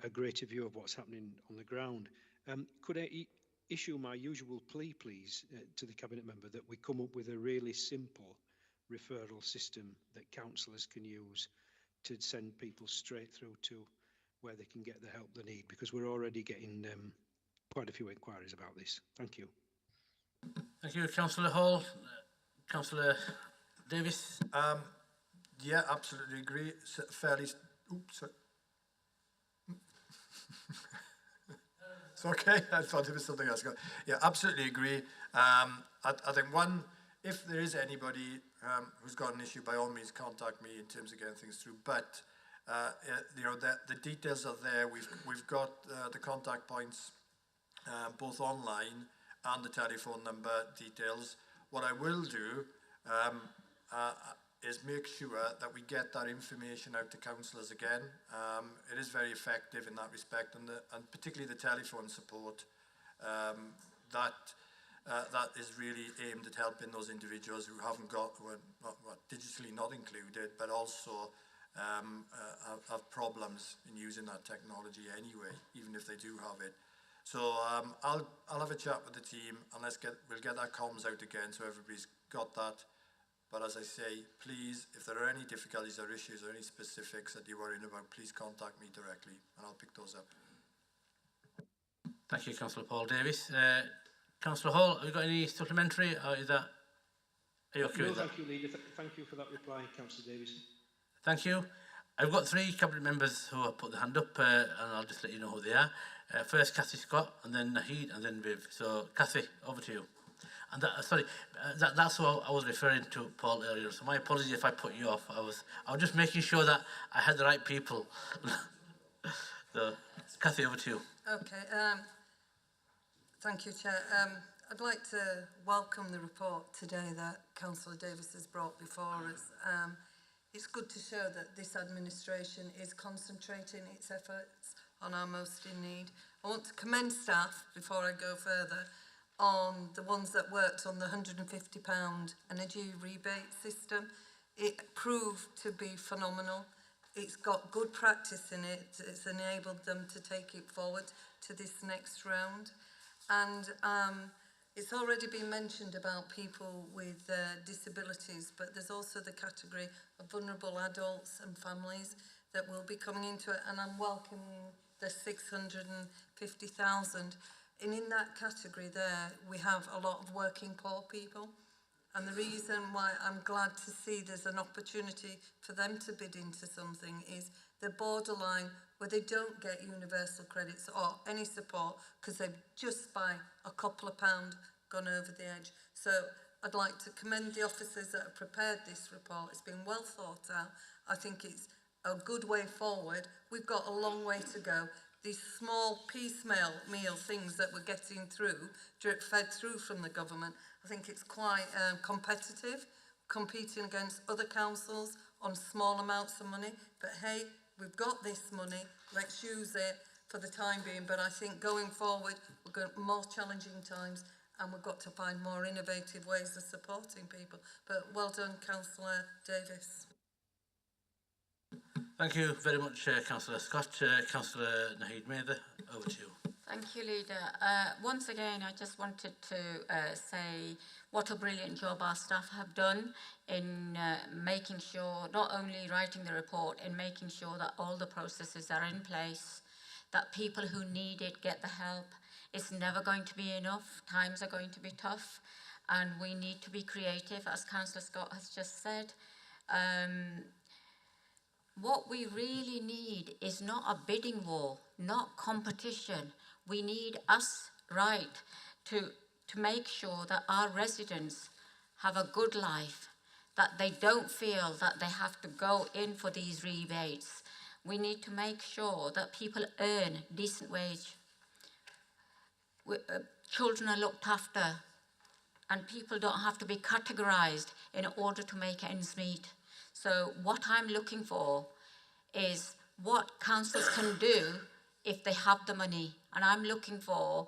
a greater view of what's happening on the ground. Could I issue my usual plea, please, to the Cabinet member that we come up with a really simple referral system that councillors can use to send people straight through to where they can get the help they need, because we're already getting quite a few inquiries about this. Thank you. Thank you, Councillor Hall. Councillor Davis. Yeah, absolutely agree. Fairly. Oops. Sorry. It's okay. I thought it was something else. Yeah, absolutely agree. I think one, if there is anybody who's got an issue, by all means contact me in terms of getting things through. But the details are there. We've got the contact points both online and the telephone number details. What I will do is make sure that we get that information out to councillors again. It is very effective in that respect, and particularly the telephone support that is really aimed at helping those individuals who haven't got, who are digitally not included, but also have problems in using that technology anyway, even if they do have it. So I'll have a chat with the team, and we'll get our comms out again so everybody's got that. But as I say, please, if there are any difficulties or issues or any specifics that you're worrying about, please contact me directly and I'll pick those up. Thank you, Councillor Paul Davis. Councillor Hall, have you got any supplementary, or are you okay with that? Thank you, Leader. Thank you for that reply, Councillor Davis. Thank you. I've got three cabinet members who have put their hand up, and I'll just let you know who they are. First, Cathy Scott, and then Naheed, and then Viv. So, Cathy, over to you. And that's what I was referring to, Paul, earlier. So my apologies if I put you off. I was just making sure that I had the right people. So, Cathy, over to you. Okay. Thank you, Chair. I'd like to welcome the report today that Councillor Davis has brought before us. It's good to show that this administration is concentrating its efforts on our most in need. I want to commend staff, before I go further, on the ones that worked on the £150 energy rebate system. It proved to be phenomenal. It's got good practice in it. It's enabled them to take it forward to this next round. And it's already been mentioned about people with disabilities, but there's also the category of vulnerable adults and families that will be coming into it, and I'm welcoming the 650,000. And in that category there, we have a lot of working poor people. And the reason why I'm glad to see there's an opportunity for them to bid into something is the borderline where they don't get universal credits or any support because they've just by a couple of pounds gone over the edge. So I'd like to commend the officers that have prepared this report. It's been well thought out. I think it's a good way forward. We've got a long way to go. These small piecemeal things that we're getting through, fed through from the government, I think it's quite competitive, competing against other councils on small amounts of money. But hey, we've got this money, let's use it for the time being. But I think going forward, we're going to more challenging times, and we've got to find more innovative ways of supporting people. But well done, Councillor Davis. Thank you very much, Councillor Scott. Councillor Naheed Mather, over to you. Thank you, Leader. Once again, I just wanted to say what a brilliant job our staff have done in making sure, not only writing the report, in making sure that all the processes are in place, that people who need it get the help. It's never going to be enough. Times are going to be tough, and we need to be creative, as Councillor Scott has just said. What we really need is not a bidding war, not competition. We need us to make sure that our residents have a good life, that they don't feel that they have to go in for these rebates. We need to make sure that people earn decent wage. Children are looked after, and people don't have to be categorised in order to make ends meet. So what I'm looking for is what councils can do if they have the money. And I'm looking for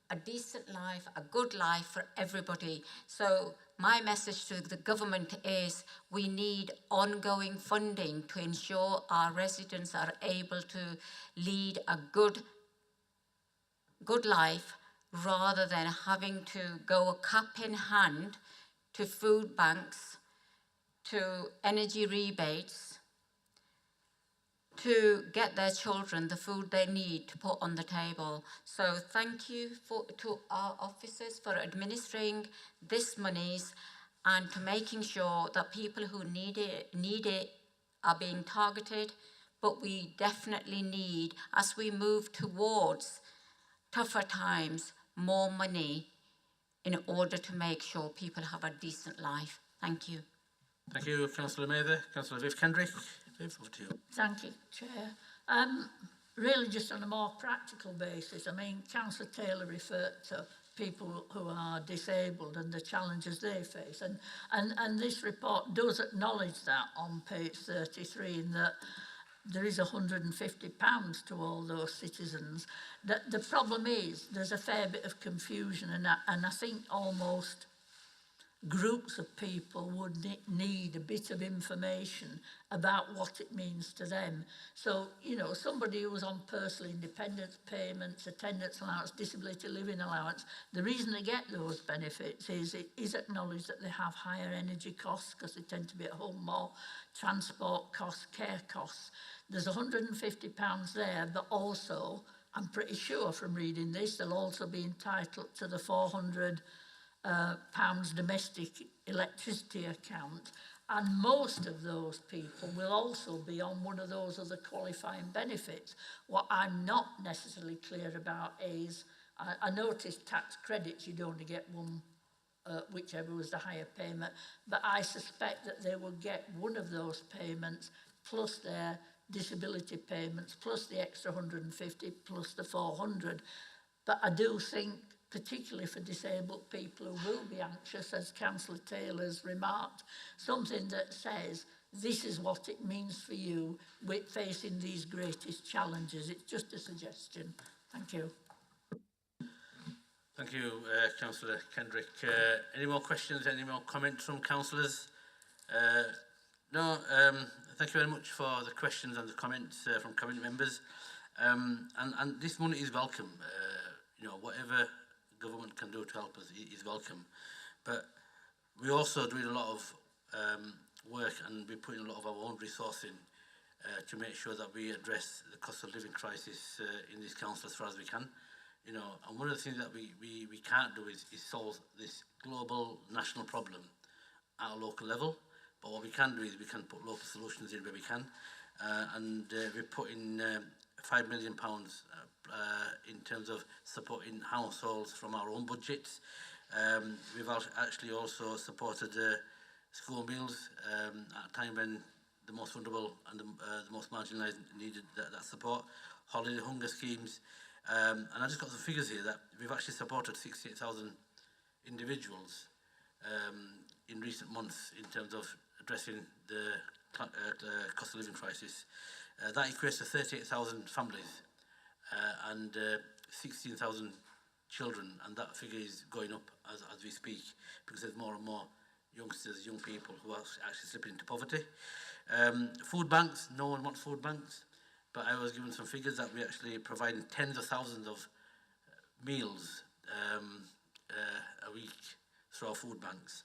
a decent life, a good life for everybody. So my message to the government is we need ongoing funding to ensure our residents are able to lead a good life, rather than having to go cap in hand to food banks, to energy rebates, to get their children the food they need to put on the table. So thank you to our officers for administering this monies and to making sure that people who need it are being targeted. But we definitely need, as we move towards tougher times, more money in order to make sure people have a decent life. Thank you. Thank you, Councillor Mather. Councillor Viv Kendrick. Viv, over to you. Thank you, Chair. Really just on a more practical basis, I mean, Councillor Taylor referred to people who are disabled and the challenges they face. And this report does acknowledge that on page 33, in that there is £150 to all those citizens. The problem is there's a fair bit of confusion, and I think almost groups of people would need a bit of information about what it means to them. So, you know, somebody who's on personal independence payments, attendance allowance, disability living allowance, the reason they get those benefits is it is acknowledged that they have higher energy costs because they tend to be at home more, transport costs, care costs. There's £150 there, but also, I'm pretty sure from reading this, they'll also be entitled to the £400 domestic electricity account, And most of those people will also be on one of those other qualifying benefits. What I'm not necessarily clear about is, I noticed tax credits, you'd only get one, whichever was the higher payment, but I suspect that they will get one of those payments plus their disability payments, plus the extra 150, plus the 400. But I do think, particularly for disabled people who will be anxious, as Councillor Taylor's remarked, something that says, this is what it means for you with facing these greatest challenges. It's just a suggestion. Thank you. Thank you, Councillor Kendrick. Any more questions, any more comments from councillors? No, thank you very much for the questions and the comments from cabinet members. And this money is welcome. You know, whatever government can do to help us is welcome. But we're also doing a lot of work, and we're putting a lot of our own resource in to make sure that we address the cost of living crisis in this council as far as we can. You know, and one of the things that we can't do is solve this global national problem at a local level. But what we can do is we can put local solutions in where we can. And we're putting £5 million in terms of supporting households from our own budgets. We've actually also supported school meals at a time when the most vulnerable and the most marginalised needed that support. Holiday hunger schemes. And I just got some figures here that we've actually supported 68,000 individuals in recent months in terms of addressing the cost of living crisis. That equates to 38,000 families and 16,000 children, and that figure is going up as we speak, because there's more and more youngsters, young people who are actually slipping into poverty. Food banks, no one wants food banks, but I was given some figures that we're actually providing tens of thousands of meals a week through our food banks.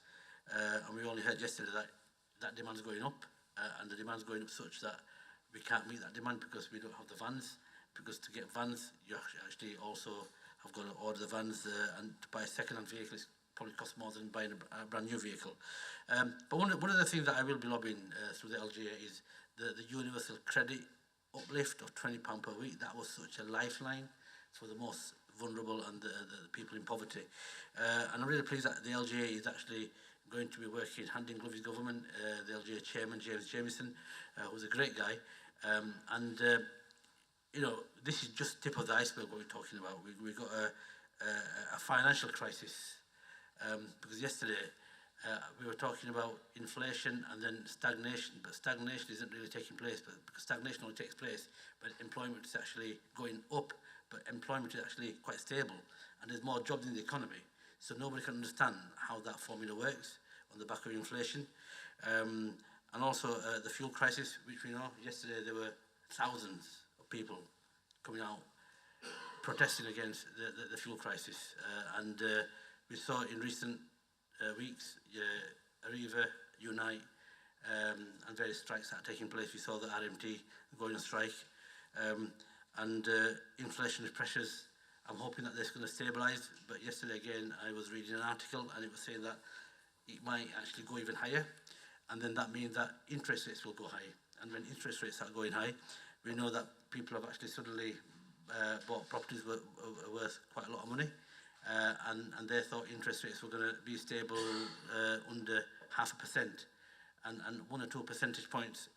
And we only heard yesterday that that demand's going up, and the demand's going up such that we can't meet that demand because we don't have the vans. Because to get vans, you actually also have got to order the vans, and to buy a second-hand vehicle, it probably costs more than buying a brand new vehicle. But one of the things that I will be lobbying through the LGA is the universal credit uplift of £20 per week. That was such a lifeline for the most vulnerable and the people in poverty. And I'm really pleased that the LGA is actually going to be working hand in glove with government. The LGA chairman, James Jamieson, who's a great guy. You know, this is just the tip of the iceberg what we're talking about. We've got a financial crisis. Because yesterday we were talking about inflation and then stagnation, but stagnation isn't really taking place, because stagnation only takes place when employment is actually going up, but employment is actually quite stable, and there's more jobs in the economy. So nobody can understand how that formula works on the back of inflation. And also the fuel crisis, which we know, yesterday there were thousands of people coming out protesting against the fuel crisis. And we saw in recent weeks, Arriva, Unite, and various strikes that are taking place. We saw the RMT going on strike. And inflationary pressures, I'm hoping that they're going to stabilise. But yesterday again, I was reading an article and it was saying that it might actually go even higher. And then that means that interest rates will go high. And when interest rates are going high, we know that people have actually suddenly bought properties worth quite a lot of money. And they thought interest rates were going to be stable under 0.5%. And 1 or 2 percentage points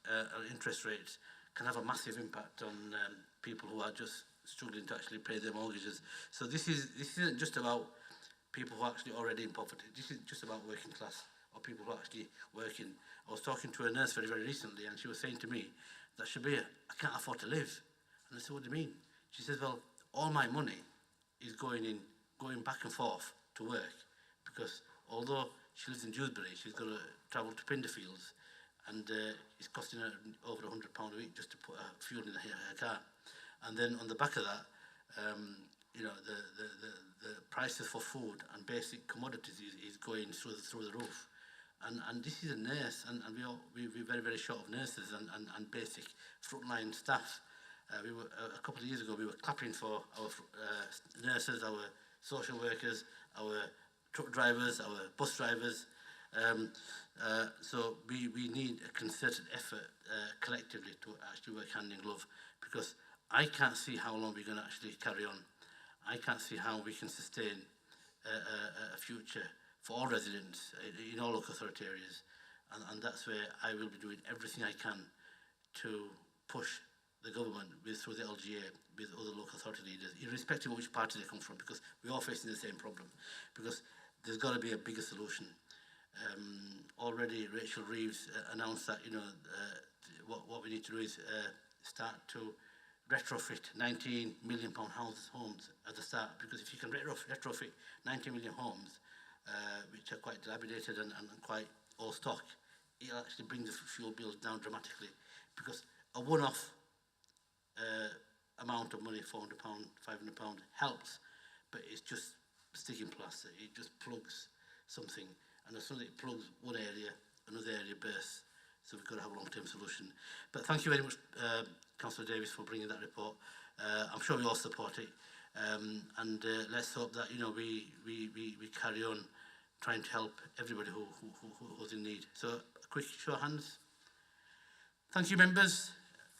interest rates can have a massive impact on people who are just struggling to actually pay their mortgages. So this isn't just about people who are actually already in poverty. This is just about working class or people who are actually working. I was talking to a nurse very, very recently, and she was saying to me that, Shabir, I can't afford to live. And I said, what do you mean? She says, well, all my money is going back and forth to work, because although she lives in Dewsbury, she's got to travel to Pinderfields, and it's costing her over £100 a week just to put fuel in her car. And then on the back of that, you know, the prices for food and basic commodities is going through the roof. And this is a nurse, and we're very, very short of nurses and basic frontline staff. We were a couple of years ago, we were clapping for our nurses, our social workers, our truck drivers, our bus drivers, So we need a concerted effort collectively to actually work hand in glove, because I can't see how long we're going to actually carry on. I can't see how we can sustain a future for all residents in all local authority areas. And that's where I will be doing everything I can to push the government through the LGA, with other local authority leaders, irrespective of which party they come from, because we're all facing the same problem. Because there's got to be a bigger solution. Already Rachel Reeves announced that, what we need to do is start to retrofit £19 million homes at the start, because if you can retrofit 90 million homes, which are quite dilapidated and quite old stock, it'll actually bring the fuel bills down dramatically, because a one-off amount of money, £400, £500, helps, but it's just sticking plaster. It just plugs something, and as soon as it plugs one area, another area bursts. So we've got to have a long-term solution. But thank you very much, Councillor Davies, for bringing that report. I'm sure we all support it, and let's hope that we carry on trying to help everybody who's in need. So a quick show of hands. Thank you, members.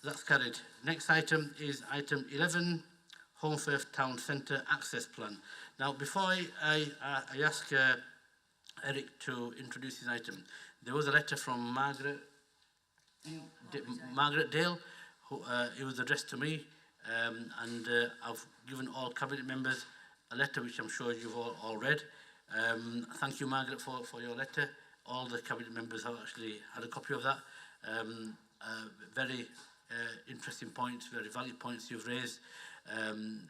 That's carried. Next item is item 11, Holmfirth Town Centre Access Plan. Now, before I ask Eric to introduce his item, there was a letter from Margaret Dale, who it was addressed to me, and I've given all cabinet members a letter which I'm sure you've all read. Thank you, Margaret, for your letter. All the cabinet members have actually had a copy of that. Very interesting points, very valid points you've raised.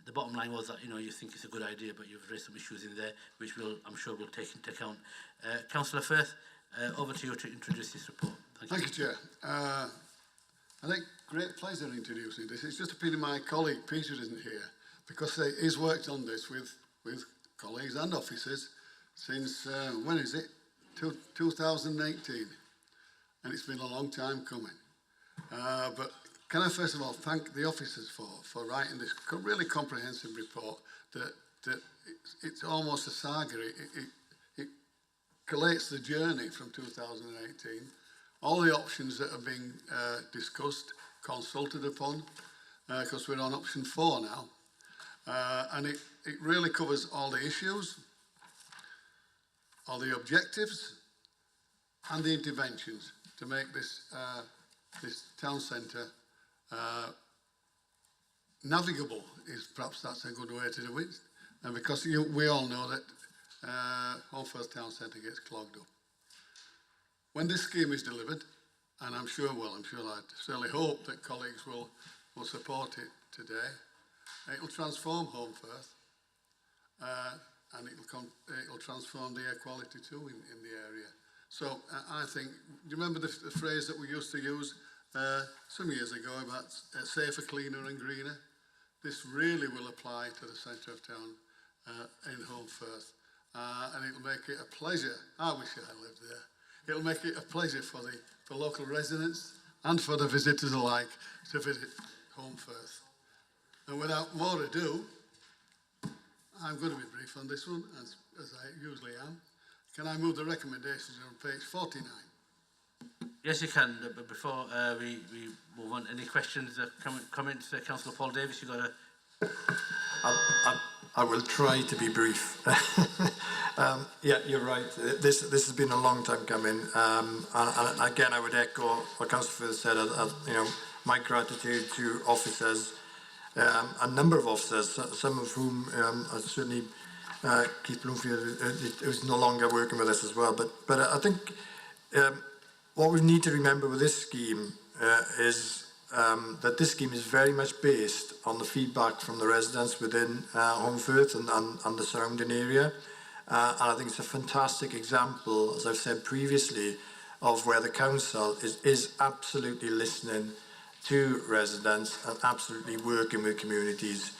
The bottom line was that you think it's a good idea, but you've raised some issues in there which I'm sure we'll take into account. Councillor Firth, over to you to introduce this report. Thank you, Chair. I think great pleasure introducing this. It's just a pity my colleague Peter isn't here, because he's worked on this with colleagues and officers since, when is it? 2018. And it's been a long time coming. But can I first of all thank the officers for writing this really comprehensive report that it's almost a saga. It collates the journey from 2018, all the options that are being discussed, consulted upon, because we're on option 4 now. And it really covers all the issues, all the objectives, and the interventions to make this town centre navigable. Perhaps that's a good way to do it, and because we all know that Holmfirth Town Centre gets clogged up. When this scheme is delivered, and I certainly hope that colleagues will support it today, it'll transform Holmfirth, and it'll transform the air quality too in the area. So I think, do you remember the phrase that we used to use some years ago about safer, cleaner and greener? This really will apply to the centre of town in Holmfirth, and it'll make it a pleasure. I wish I lived there. It'll make it a pleasure for the local residents and for the visitors alike to visit Holmfirth. And without more ado, I'm going to be brief on this one, as I usually am. Can I move the recommendations on page 49? Yes, you can. But before we move on, any questions, comments? Councillor Paul Davis, you got a... I will try to be brief. Yeah, you're right. This has been a long time coming. And again, I would echo what Councillor Firth said. My gratitude to officers, a number of officers, some of whom are certainly Keith Bloomfield, who's no longer working with us as well. But I think what we need to remember with this scheme is that this scheme is very much based on the feedback from the residents within Holmfirth and the surrounding area. And I think it's a fantastic example, as I've said previously, of where the council is absolutely listening to residents and absolutely working with communities.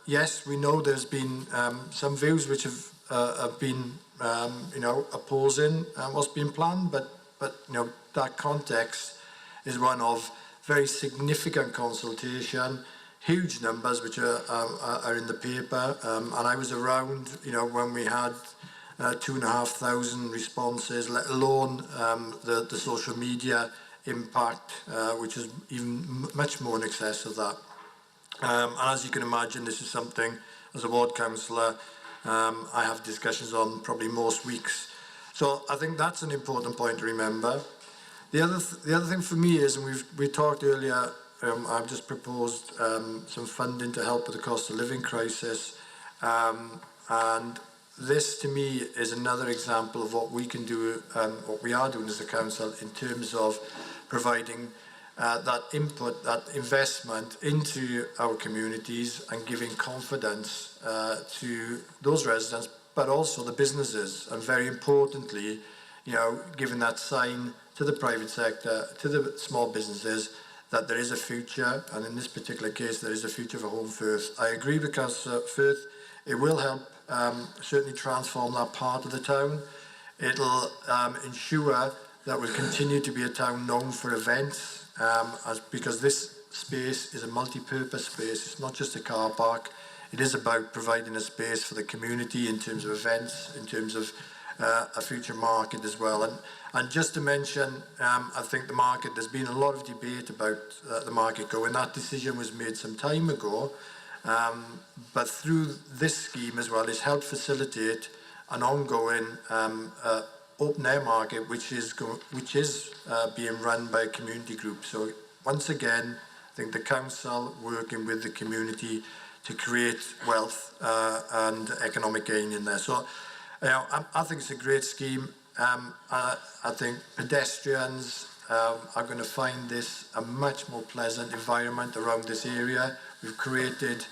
Yes, we know there's been some views which have been, opposing what's been planned, but that context is one of very significant consultation, huge numbers which are in the paper, and I was around, when we had 2,500 responses, let alone the social media impact, which is even much more in excess of that. And as you can imagine, this is something, as a ward councillor, I have discussions on probably most weeks. So I think that's an important point to remember. The other thing for me is, and we talked earlier, I've just proposed some funding to help with the cost of living crisis, and this to me is another example of what we can do, what we are doing as a council in terms of providing that input, that investment into our communities and giving confidence to those residents, but also the businesses, and very importantly, you know, giving that sign to the private sector, to the small businesses, that there is a future, and in this particular case, there is a future for Home Firth. I agree with Councillor Firth. It will help certainly transform that part of the town. It'll ensure that we'll continue to be a town known for events, because this space is a multi-purpose space. It's not just a car park. It is about providing a space for the community in terms of events, in terms of a future market as well. And just to mention, I think the market, there's been a lot of debate about the market going. That decision was made some time ago, but through this scheme as well, it's helped facilitate an ongoing open air market, which is being run by a community group. So once again, I think the council working with the community to create wealth and economic gain in there. So you know, I think it's a great scheme. I think pedestrians are going to find this a much more pleasant environment around this area. We've created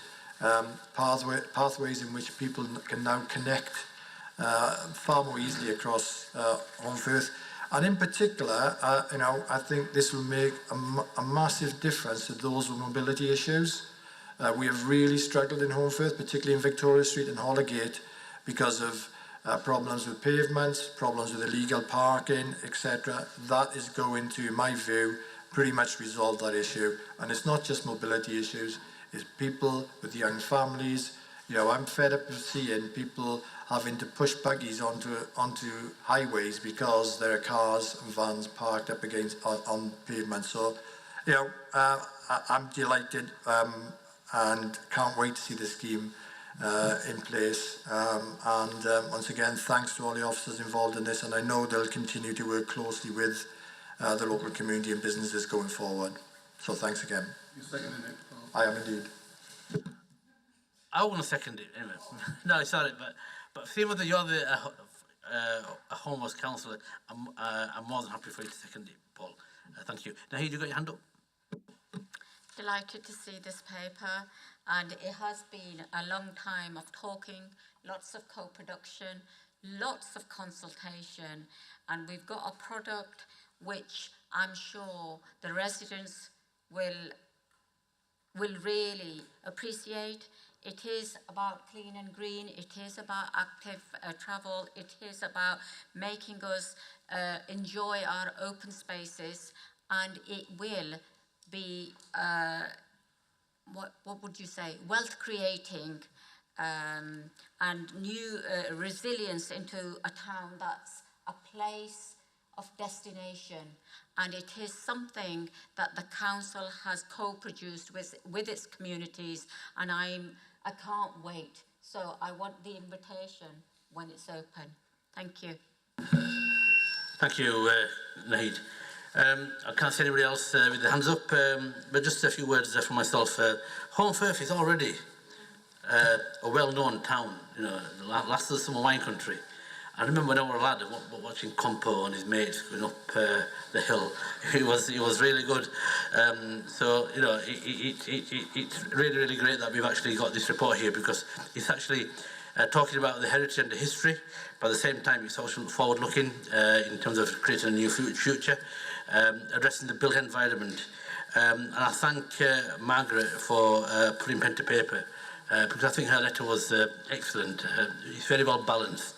pathways in which people can now connect far more easily across Home Firth. And in particular, you know, I think this will make a massive difference to those with mobility issues. We have really struggled in Home Firth, particularly in Victoria Street and Hollergate, because of problems with pavements, problems with illegal parking, etc. That is going to, in my view, pretty much resolve that issue. And it's not just mobility issues, it's people with young families. You know, I'm fed up of seeing people having to push buggies onto highways because there are cars and vans parked up against on pavement. So, you know, I'm delighted and can't wait to see the scheme in place. Once again, thanks to all the officers involved in this, and I know they'll continue to work closely with the local community and businesses going forward. So thanks again. You're seconding it, Paul? I am indeed. I want to second it anyway. No, sorry, but see whether you're a homeless councillor, I'm more than happy for you to second it, Paul. Thank you. Now, you got your hand up. Delighted to see this paper, and it has been a long time of talking, lots of co-production, lots of consultation, and we've got a product which I'm sure the residents will really appreciate. It is about clean and green, it is about active travel, it is about making us enjoy our open spaces, and it will be, what would you say, wealth creating and new resilience into a town that's a place of destination. And it is something that the council has co-produced with its communities, and I can't wait. So I want the invitation when it's open. Thank you. Thank you, Naheed. I can't see anybody else with their hands up, but just a few words from myself. Home Firth is already a well-known town, you know, last of the summer wine country. I remember when I was a lad watching Compo and his mates going up the hill. It was really good. So, you know, it's really, really great that we've actually got this report here, because it's actually talking about the heritage and the history, but at the same time it's also forward-looking in terms of creating a new future, addressing the built environment. And I thank Margaret for putting pen to paper, because I think her letter was excellent. It's very well balanced.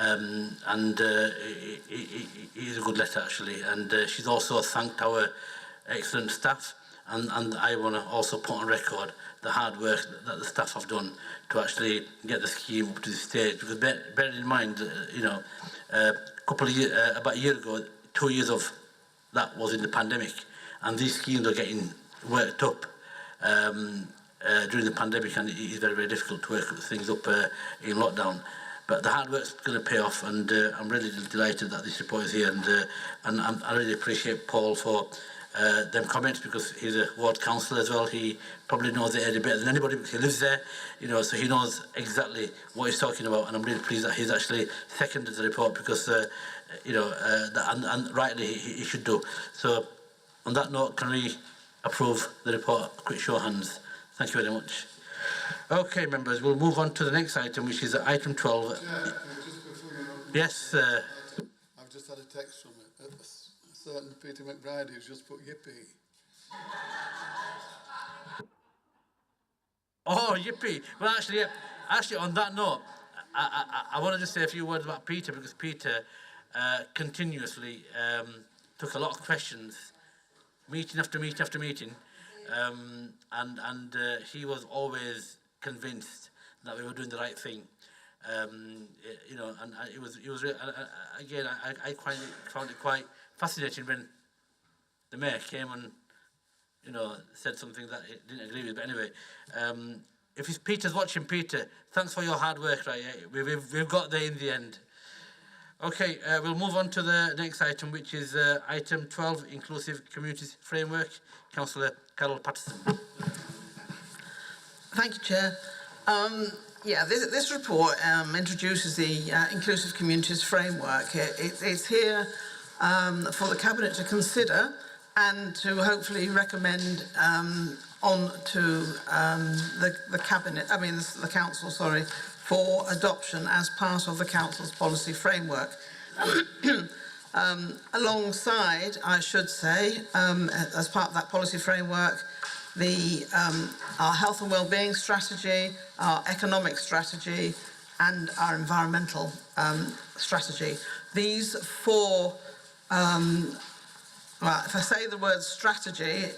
And it is a good letter actually, and she's also thanked our excellent staff and I want to also put on record the hard work that the staff have done to actually get the scheme up to this stage. Because bear in mind, about a year ago, 2 years of that was in the pandemic, and these schemes are getting worked up during the pandemic, and it is very, very difficult to work things up in lockdown. But the hard work's going to pay off, and I'm really delighted that this report is here, and I really appreciate Paul for them comments, because he's a ward councillor as well. He probably knows the area better than anybody because he lives there, so he knows exactly what he's talking about, and I'm really pleased that he's actually seconded the report, because and rightly he should do. So on that note, can we approve the report? A quick show of hands. Thank you very much. Okay, members, we'll move on to the next item, which is item 12. Chair, just before you know, Yes. I've just had a text from a certain Peter McBride who's just put yippee. Oh, yippee. Well, actually, on that note, I want to just say a few words about Peter, because Peter continuously took a lot of questions, meeting after meeting after meeting, and he was always convinced that we were doing the right thing. And it was again, I found it quite fascinating when the mayor came and said something that he didn't agree with. But anyway, if Peter's watching, Peter, thanks for your hard work. Right, we've got there in the end. Okay, we'll move on to the next item, which is item 12, Inclusive Communities Framework. Councillor Carol Patterson. Thank you, Chair. This report introduces the Inclusive Communities Framework. It's here for the Cabinet to consider and to hopefully recommend on to the Council, for adoption as part of the Council's policy framework. Alongside, I should say, as part of that policy framework, our health and wellbeing strategy, our economic strategy, and our environmental strategy. These four, if I say the word strategy,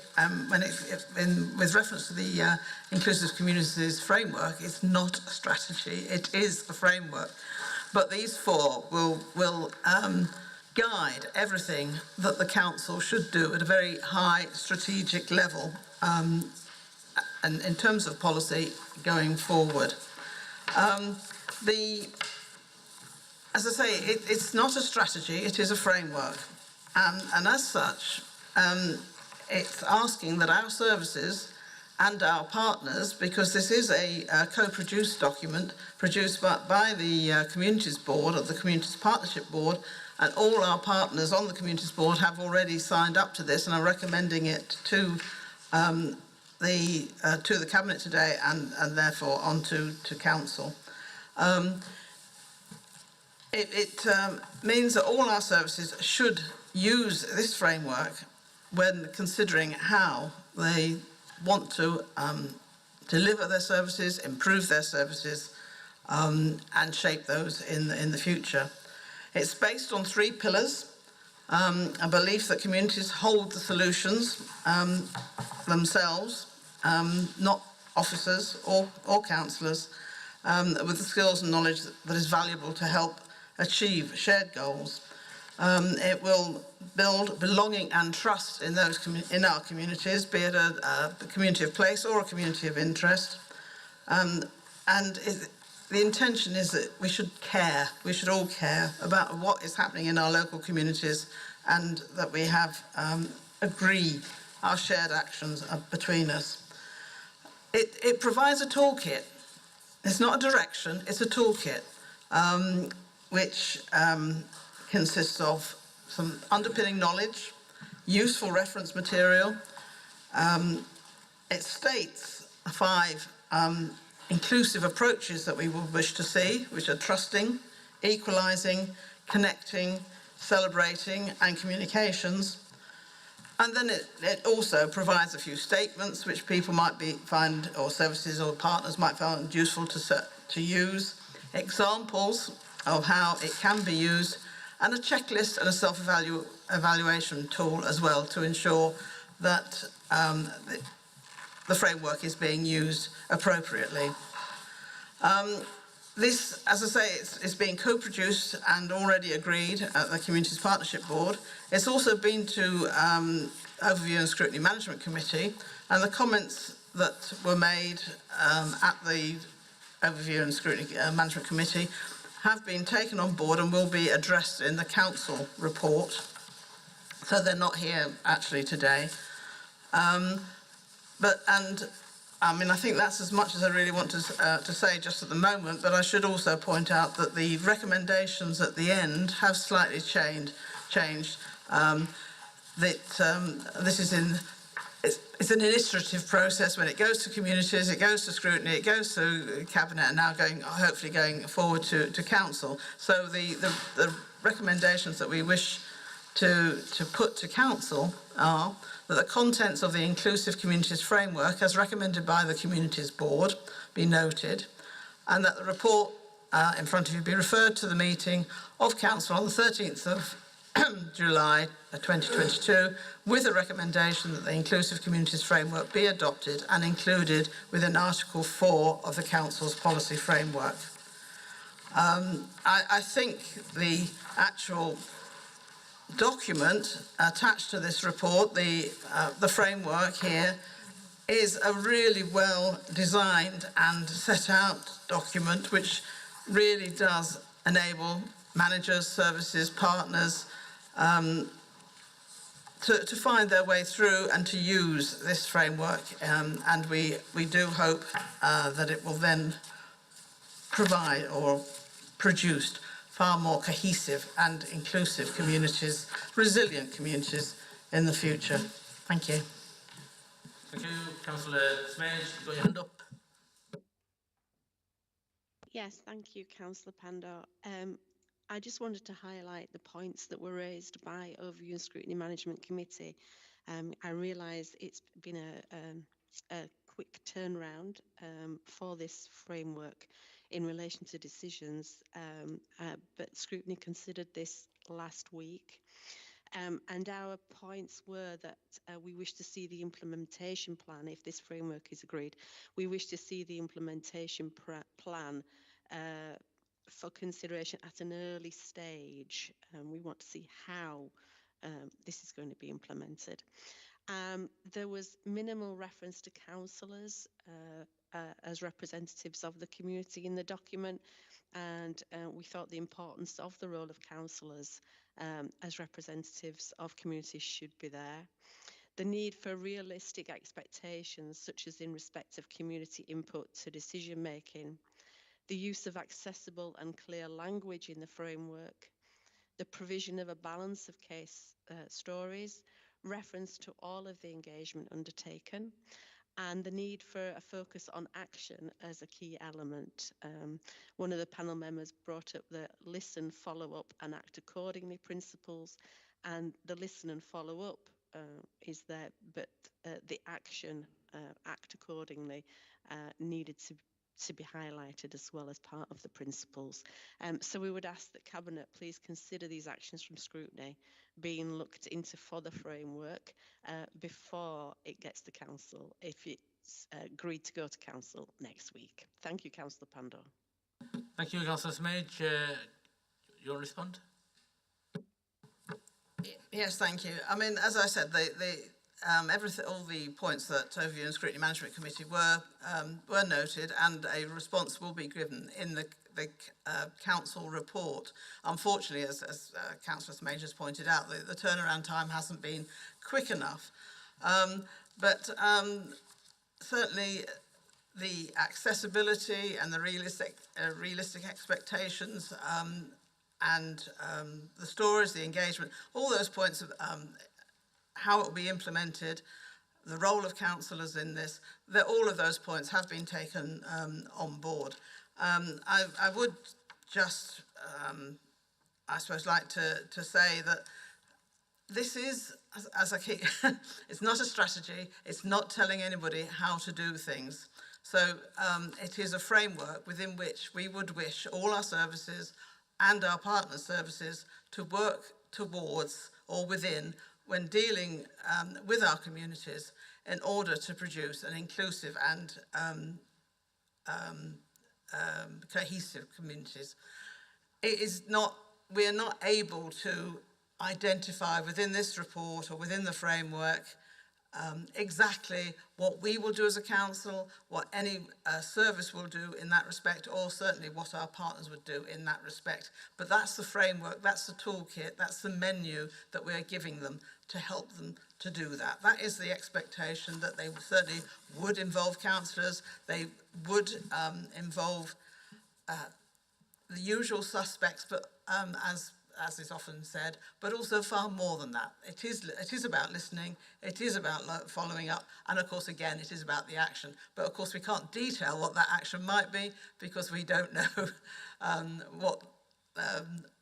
with reference to the Inclusive Communities Framework, it's not a strategy, it is a framework. But these four will guide everything that the Council should do at a very high strategic level, and in terms of policy going forward. As I say, it's not a strategy, it is a framework. And as such, it's asking that our services and our partners, because this is a co-produced document produced by the Communities Board, or the Communities Partnership Board, and all our partners on the Communities Board have already signed up to this and are recommending it to the Cabinet today, and therefore on to Council. It means that all our services should use this framework when considering how they want to deliver their services, improve their services, and shape those in the future. It's based on 3 pillars: a belief that communities hold the solutions themselves, not officers or councillors, with the skills and knowledge that is valuable to help achieve shared goals. It will build belonging and trust in in our communities, be it a community of place or a community of interest. The intention is that we should all care about what is happening in our local communities, and that we have agreed our shared actions between us. It provides a toolkit. It's not a direction, it's a toolkit, which consists of some underpinning knowledge, useful reference material. It states 5 inclusive approaches that we would wish to see, which are trusting, equalising, connecting, celebrating, and communications. And then it also provides a few statements which people might find, or services or partners might find useful to use, examples of how it can be used, and a checklist and a self-evaluation tool as well, to ensure that the framework is being used appropriately. This, as I say, it's being co-produced and already agreed at the Communities Partnership Board. It's also been to Overview and Scrutiny Management Committee, and the comments that were made at the Overview and Scrutiny Management Committee have been taken on board and will be addressed in the Council report. So they're not here actually today. I think that's as much as I really want to say just at the moment, but I should also point out that the recommendations at the end have slightly changed. This is it's an illustrative process. When it goes to communities, it goes to scrutiny, it goes to cabinet, and now hopefully going forward to council. So the recommendations that we wish to put to council are that the contents of the Inclusive Communities Framework, as recommended by the Communities Board, be noted, and that the report in front of you be referred to the meeting of council on the 13th of July 2022, with a recommendation that the Inclusive Communities Framework be adopted and included within Article 4 of the Council's policy framework. I think the actual document attached to this report, the framework here, is a really well designed and set out document which really does enable managers, services, partners to find their way through and to use this framework, and we do hope that it will then provide or produce far more cohesive and inclusive communities, resilient communities in the future. Thank you. Thank you, Councillor Smage. You've got your hand up. Yes, thank you, Councillor Pandor. I just wanted to highlight the points that were raised by Overview and Scrutiny Management Committee. I realise it's been a quick turnaround for this framework in relation to decisions, but Scrutiny considered this last week. And our points were that we wish to see the implementation plan, if this framework is agreed, we wish to see the implementation plan for consideration at an early stage. We want to see how this is going to be implemented. There was minimal reference to councillors as representatives of the community in the document, and we thought the importance of the role of councillors as representatives of communities should be there. The need for realistic expectations, such as in respect of community input to decision making, the use of accessible and clear language in the framework, the provision of a balance of case stories, reference to all of the engagement undertaken, and the need for a focus on action as a key element. One of the panel members brought up the listen, follow up and act accordingly principles, and the listen and follow up is there, but the action, act accordingly, needed to be highlighted as well as part of the principles. So we would ask that Cabinet please consider these actions from scrutiny being looked into for the framework before it gets to Council, if it's agreed to go to Council next week. Thank you, Councillor Pandor. Thank you, Councillor Smage. You'll respond? Yes, thank you. I mean, as I said, all the points that Overview and Scrutiny Management Committee were noted, and a response will be given in the council report. Unfortunately, as Councillor Smage has pointed out, the turnaround time hasn't been quick enough. But certainly the accessibility and the realistic expectations and the stories, the engagement, all those points of how it will be implemented, the role of councillors in this, that all of those points have been taken on board. I would just, I suppose, like to say that this is, as I keep, it's not a strategy, it's not telling anybody how to do things. So it is a framework within which we would wish all our services and our partner services to work towards or within when dealing with our communities in order to produce an inclusive and cohesive communities. It is not, we are not able to identify within this report or within the framework exactly what we will do as a council, what any service will do in that respect, or certainly what our partners would do in that respect. But that's the framework, that's the toolkit, that's the menu that we are giving them to help them to do that. That is the expectation, that they certainly would involve councillors, they would involve the usual suspects, but as is often said, but also far more than that. It is about listening, it is about following up, and of course, again, it is about the action. But of course, we can't detail what that action might be because we don't know what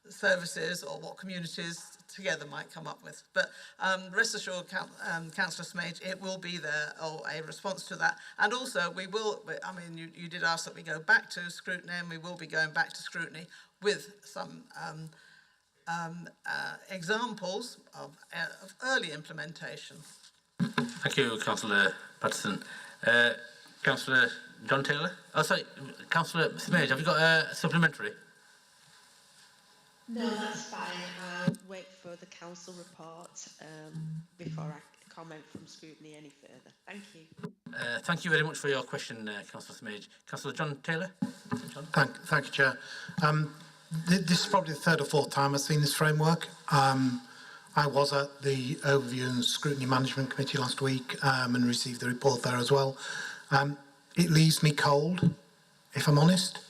services or what communities together might come up with. But rest assured, Councillor Smage, it will be there, or a response to that. And also, we will, I mean, you did ask that we go back to scrutiny, and we will be going back to scrutiny with some examples of early implementation. Thank you, Councillor Patterson. Councillor John Taylor? Oh, sorry, Councillor Smage, have you got a supplementary? No, that's fine. I'll wait for the council report before I comment from scrutiny any further. Thank you. Thank you very much for your question, Councillor Smage. Councillor John Taylor? John? Thank you, Chair. This is probably the third or fourth time I've seen this framework. I was at the Overview and Scrutiny Management Committee last week and received the report there as well. It leaves me cold, if I'm honest.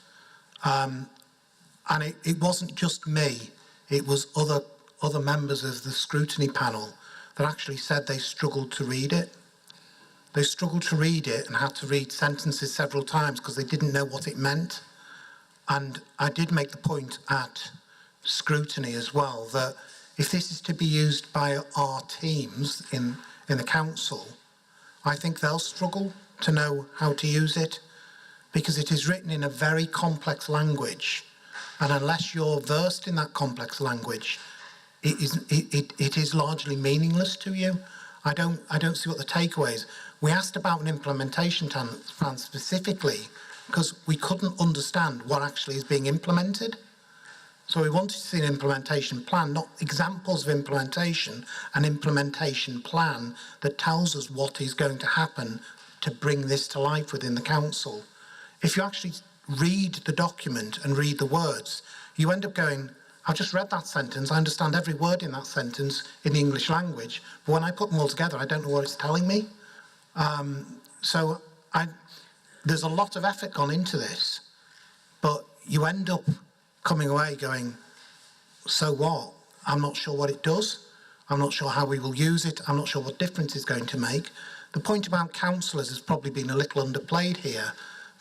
And it wasn't just me, it was other members of the scrutiny panel that actually said they struggled to read it. They struggled to read it and had to read sentences several times because they didn't know what it meant. And I did make the point at scrutiny as well that if this is to be used by our teams in the council, I think they'll struggle to know how to use it because it is written in a very complex language. And unless you're versed in that complex language, it is largely meaningless to you. I don't see what the takeaway is. We asked about an implementation plan specifically because we couldn't understand what actually is being implemented. So we wanted to see an implementation plan, not examples of implementation, an implementation plan that tells us what is going to happen to bring this to life within the council. If you actually read the document and read the words, you end up going, I've just read that sentence, I understand every word in that sentence in the English language, but when I put them all together, I don't know what it's telling me. There's a lot of effort gone into this, but you end up coming away going, so what? I'm not sure what it does. I'm not sure how we will use it. I'm not sure what difference it's going to make. The point about councillors has probably been a little underplayed here.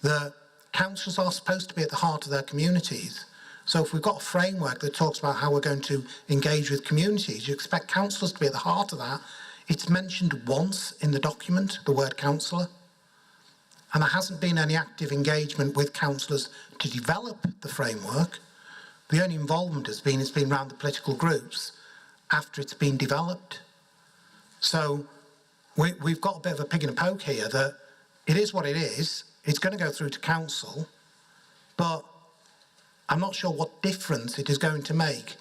The councillors are supposed to be at the heart of their communities. So if we've got a framework that talks about how we're going to engage with communities, you expect councillors to be at the heart of that. It's mentioned once in the document, the word councillor. And there hasn't been any active engagement with councillors to develop the framework. The only involvement it's been around the political groups after it's been developed. So we've got a bit of a pig in a poke here that it is what it is. It's going to go through to council, but I'm not sure what difference it is going to make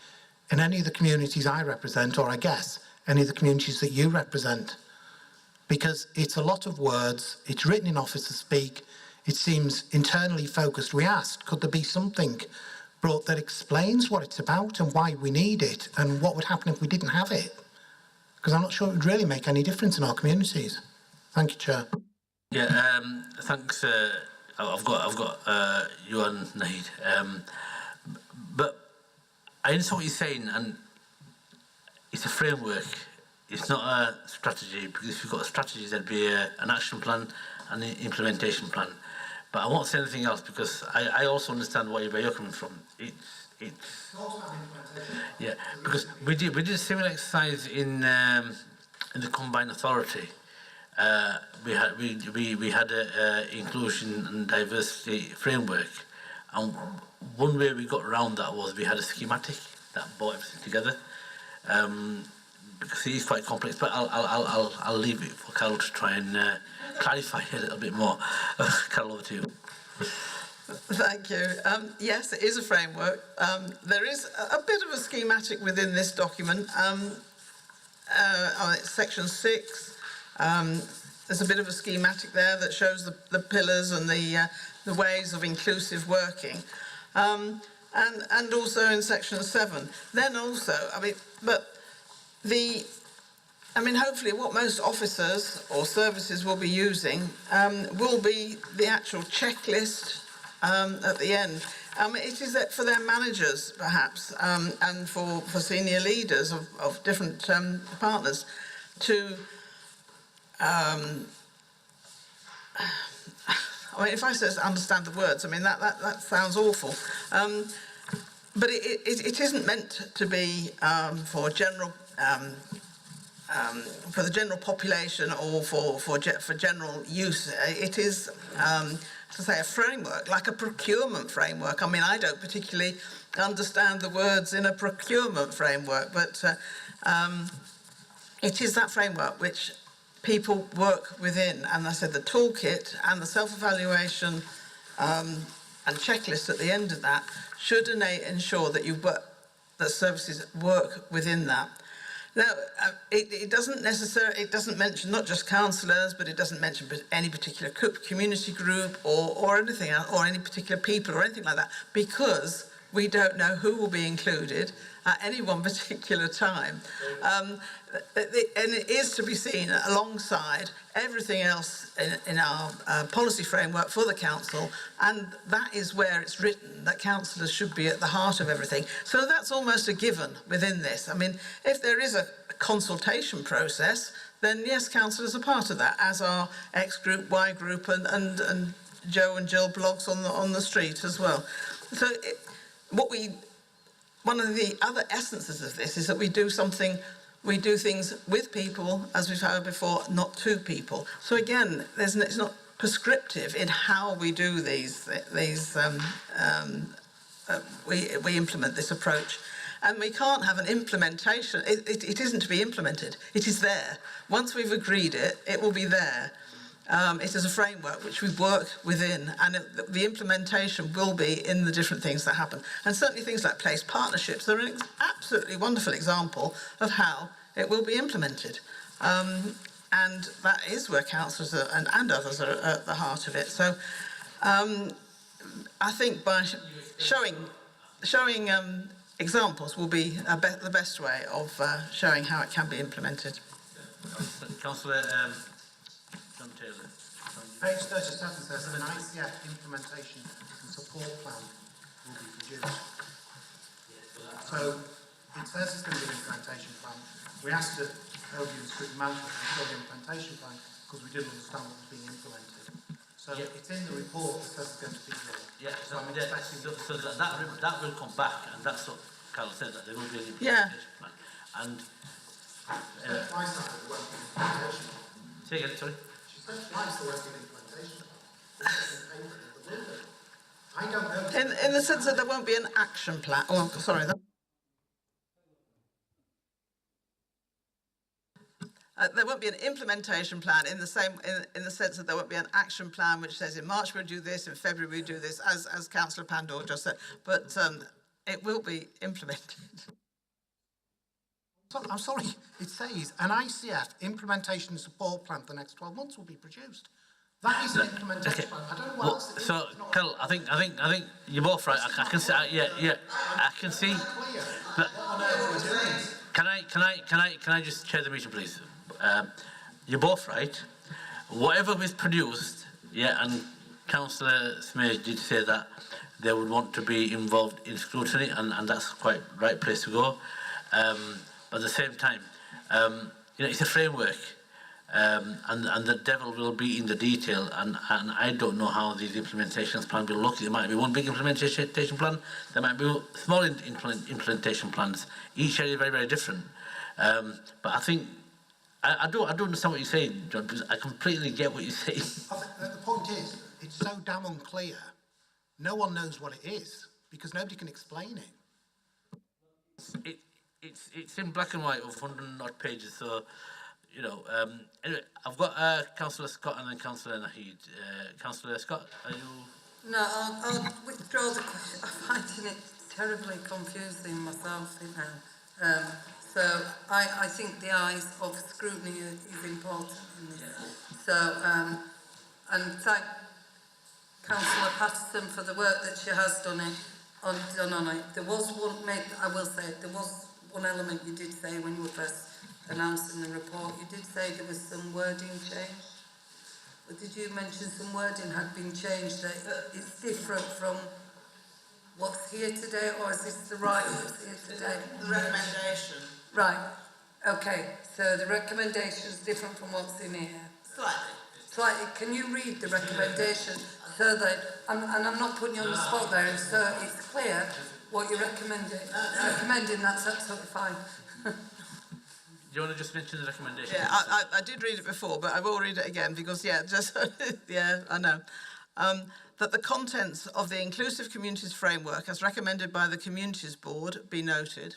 in any of the communities I represent, or I guess any of the communities that you represent. Because it's a lot of words, it's written in officer speak, it seems internally focused. We asked, could there be something brought that explains what it's about and why we need it and what would happen if we didn't have it? Because I'm not sure it would really make any difference in our communities. Thank you, Chair. Yeah, thanks. I've got you on Nahid. But I understand what you're saying, and it's a framework. It's not a strategy, because if you've got a strategy, there'd be an action plan and an implementation plan. But I won't say anything else because I also understand where you're coming from. Yeah, because we did a similar exercise in the combined authority. We had a inclusion and diversity framework, and one way we got around that was we had a schematic that brought everything together. because it is quite complex. But I'll leave it for Carol to try and clarify it a little bit more. Carol, over to you. Thank you. Yes, it is a framework. There is a bit of a schematic within this document. Section 6, there's a bit of a schematic there that shows the pillars and the ways of inclusive working. And also in section 7. Then also, hopefully what most officers or services will be using will be the actual checklist at the end. It is that for their managers, perhaps, and for senior leaders of different partners to if I just understand the words, that sounds awful. But it isn't meant to be for general, for the general population or for general use. It is, to say, a framework, like a procurement framework. I don't particularly understand the words in a procurement framework, but it is that framework which people work within. And I said the toolkit and the self-evaluation and checklist at the end of that should ensure that that services work within that. Now, it doesn't mention not just councillors, but it doesn't mention any particular community group or anything else, or any particular people or anything like that, because we don't know who will be included at any one particular time. And it is to be seen alongside everything else in our policy framework for the council, and that is where it's written that councillors should be at the heart of everything. So that's almost a given within this. If there is a consultation process, then yes, councillors are part of that, as are X group, Y group, and Joe and Jill blogs on the street as well. So one of the other essences of this is that we do things with people, as we've heard before, not to people. So again, it's not prescriptive in how we do we implement this approach. And we can't have an implementation. It isn't to be implemented. It is there. Once we've agreed it, it will be there. It is a framework which we work within, and the implementation will be in the different things that happen. And certainly things like place partnerships are an absolutely wonderful example of how it will be implemented. And that is where councillors and others are at the heart of it. So I think by showing examples will be the best way of showing how it can be implemented. Councillor John Taylor. Page 37 says that an ICF implementation and support plan will be produced. So it says it's going to be an implementation plan. We asked the Overview and Scrutiny Management to show the implementation plan because we didn't understand what was being implemented. So it's in the report that says it's going to be there. Yeah, so that will come back, and that's what Carol said, that there will be an implementation plan. And say again, sorry. She said twice there won't be an implementation plan. I don't know. In the sense that there won't be an action plan. Oh, sorry. There won't be an implementation plan in the sense that there won't be an action plan which says in March we'll do this, in February we'll do this, as Councillor Pandor just said. But it will be implemented. I'm sorry, it says an ICF implementation support plan for the next 12 months will be produced. That is an implementation plan. I don't know what else it is. So, Carol, I think you're both right. I can see. I can see. But can I just chair the meeting, please? You're both right. Whatever is produced, and Councillor Smith did say that they would want to be involved in scrutiny, and that's quite right place to go. But at the same time, it's a framework, and the devil will be in the detail, and I don't know how these implementations plans will look. There might be one big implementation plan, there might be small implementation plans. Each area is very, very different. But I think, I don't understand what you're saying, John, because I completely get what you're saying. The point is, it's so damn unclear, no one knows what it is, because nobody can explain it. it's in black and white of 100 odd pages, so, you know, anyway, I've got Councillor Scott and then Councillor Naheed. Councillor Scott, are you... No, I'll withdraw the question. I'm finding it terribly confusing myself, you know. So I think the eyes of scrutiny is important in this. So, and thank Councillor Patterson for the work that she has done on it. There was one, I will say, there was one element you did say when you were first announcing the report. You did say there was some wording change. But did you mention some wording had been changed, that it's different from what's here today, or is this the right what's here today? The recommendation. Right, okay, so the recommendation is different from what's in here? Slightly. Can you read the recommendation so that, and I'm not putting you on the spot there, so it's clear what you're recommending. Recommending, that's absolutely fine. Do you want to just mention the recommendation? Yeah, I did read it before, but I will read it again because, yeah, just, yeah, I know. That the contents of the Inclusive Communities Framework, as recommended by the Communities Board, be noted,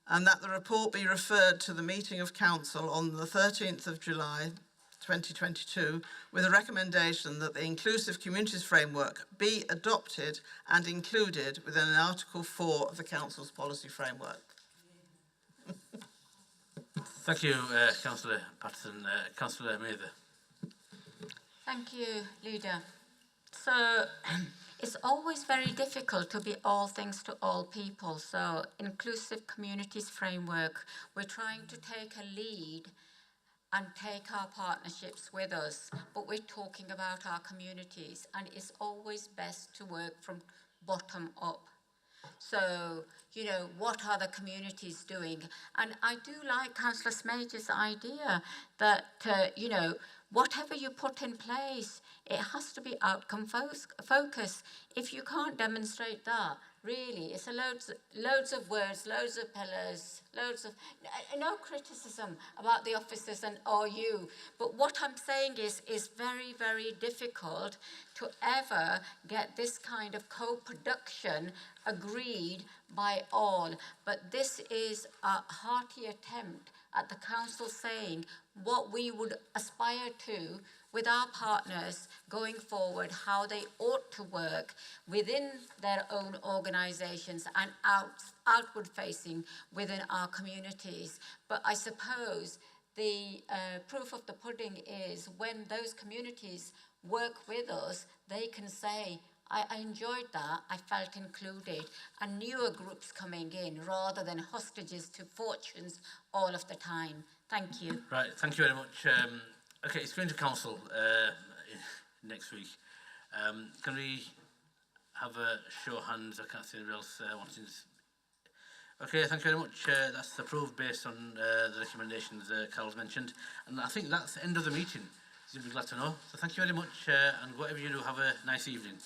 and that the report be referred to the meeting of Council on the 13th of July 2022 with a recommendation that the Inclusive Communities Framework be adopted and included within Article 4 of the Council's policy framework. Thank you, Councillor Patterson. Councillor Mather. Thank you, Leader. So it's always very difficult to be all things to all people. So Inclusive Communities Framework, we're trying to take a lead and take our partnerships with us, but we're talking about our communities, and it's always best to work from bottom up. So, you know, what are the communities doing? And I do like Councillor Smage's idea that, you know, whatever you put in place, it has to be outcome focused. If you can't demonstrate that, really, it's a loads of words, loads of pillars, loads of... No criticism about the officers or you, but what I'm saying is very, very difficult to ever get this kind of co-production agreed by all. But this is a hearty attempt at the council saying what we would aspire to with our partners going forward, how they ought to work within their own organisations and outward facing within our communities. But I suppose the proof of the pudding is when those communities work with us, they can say, I enjoyed that, I felt included, and newer groups coming in rather than hostages to fortunes all of the time. Thank you. Right, thank you very much. Okay, it's going to council next week. Can we have a show of hands? I can't see anybody else wanting to... Okay, thank you very much. That's approved based on the recommendations Carol's mentioned. And I think that's the end of the meeting. You'll be glad to know. So thank you very much, and whatever you do, have a nice evening.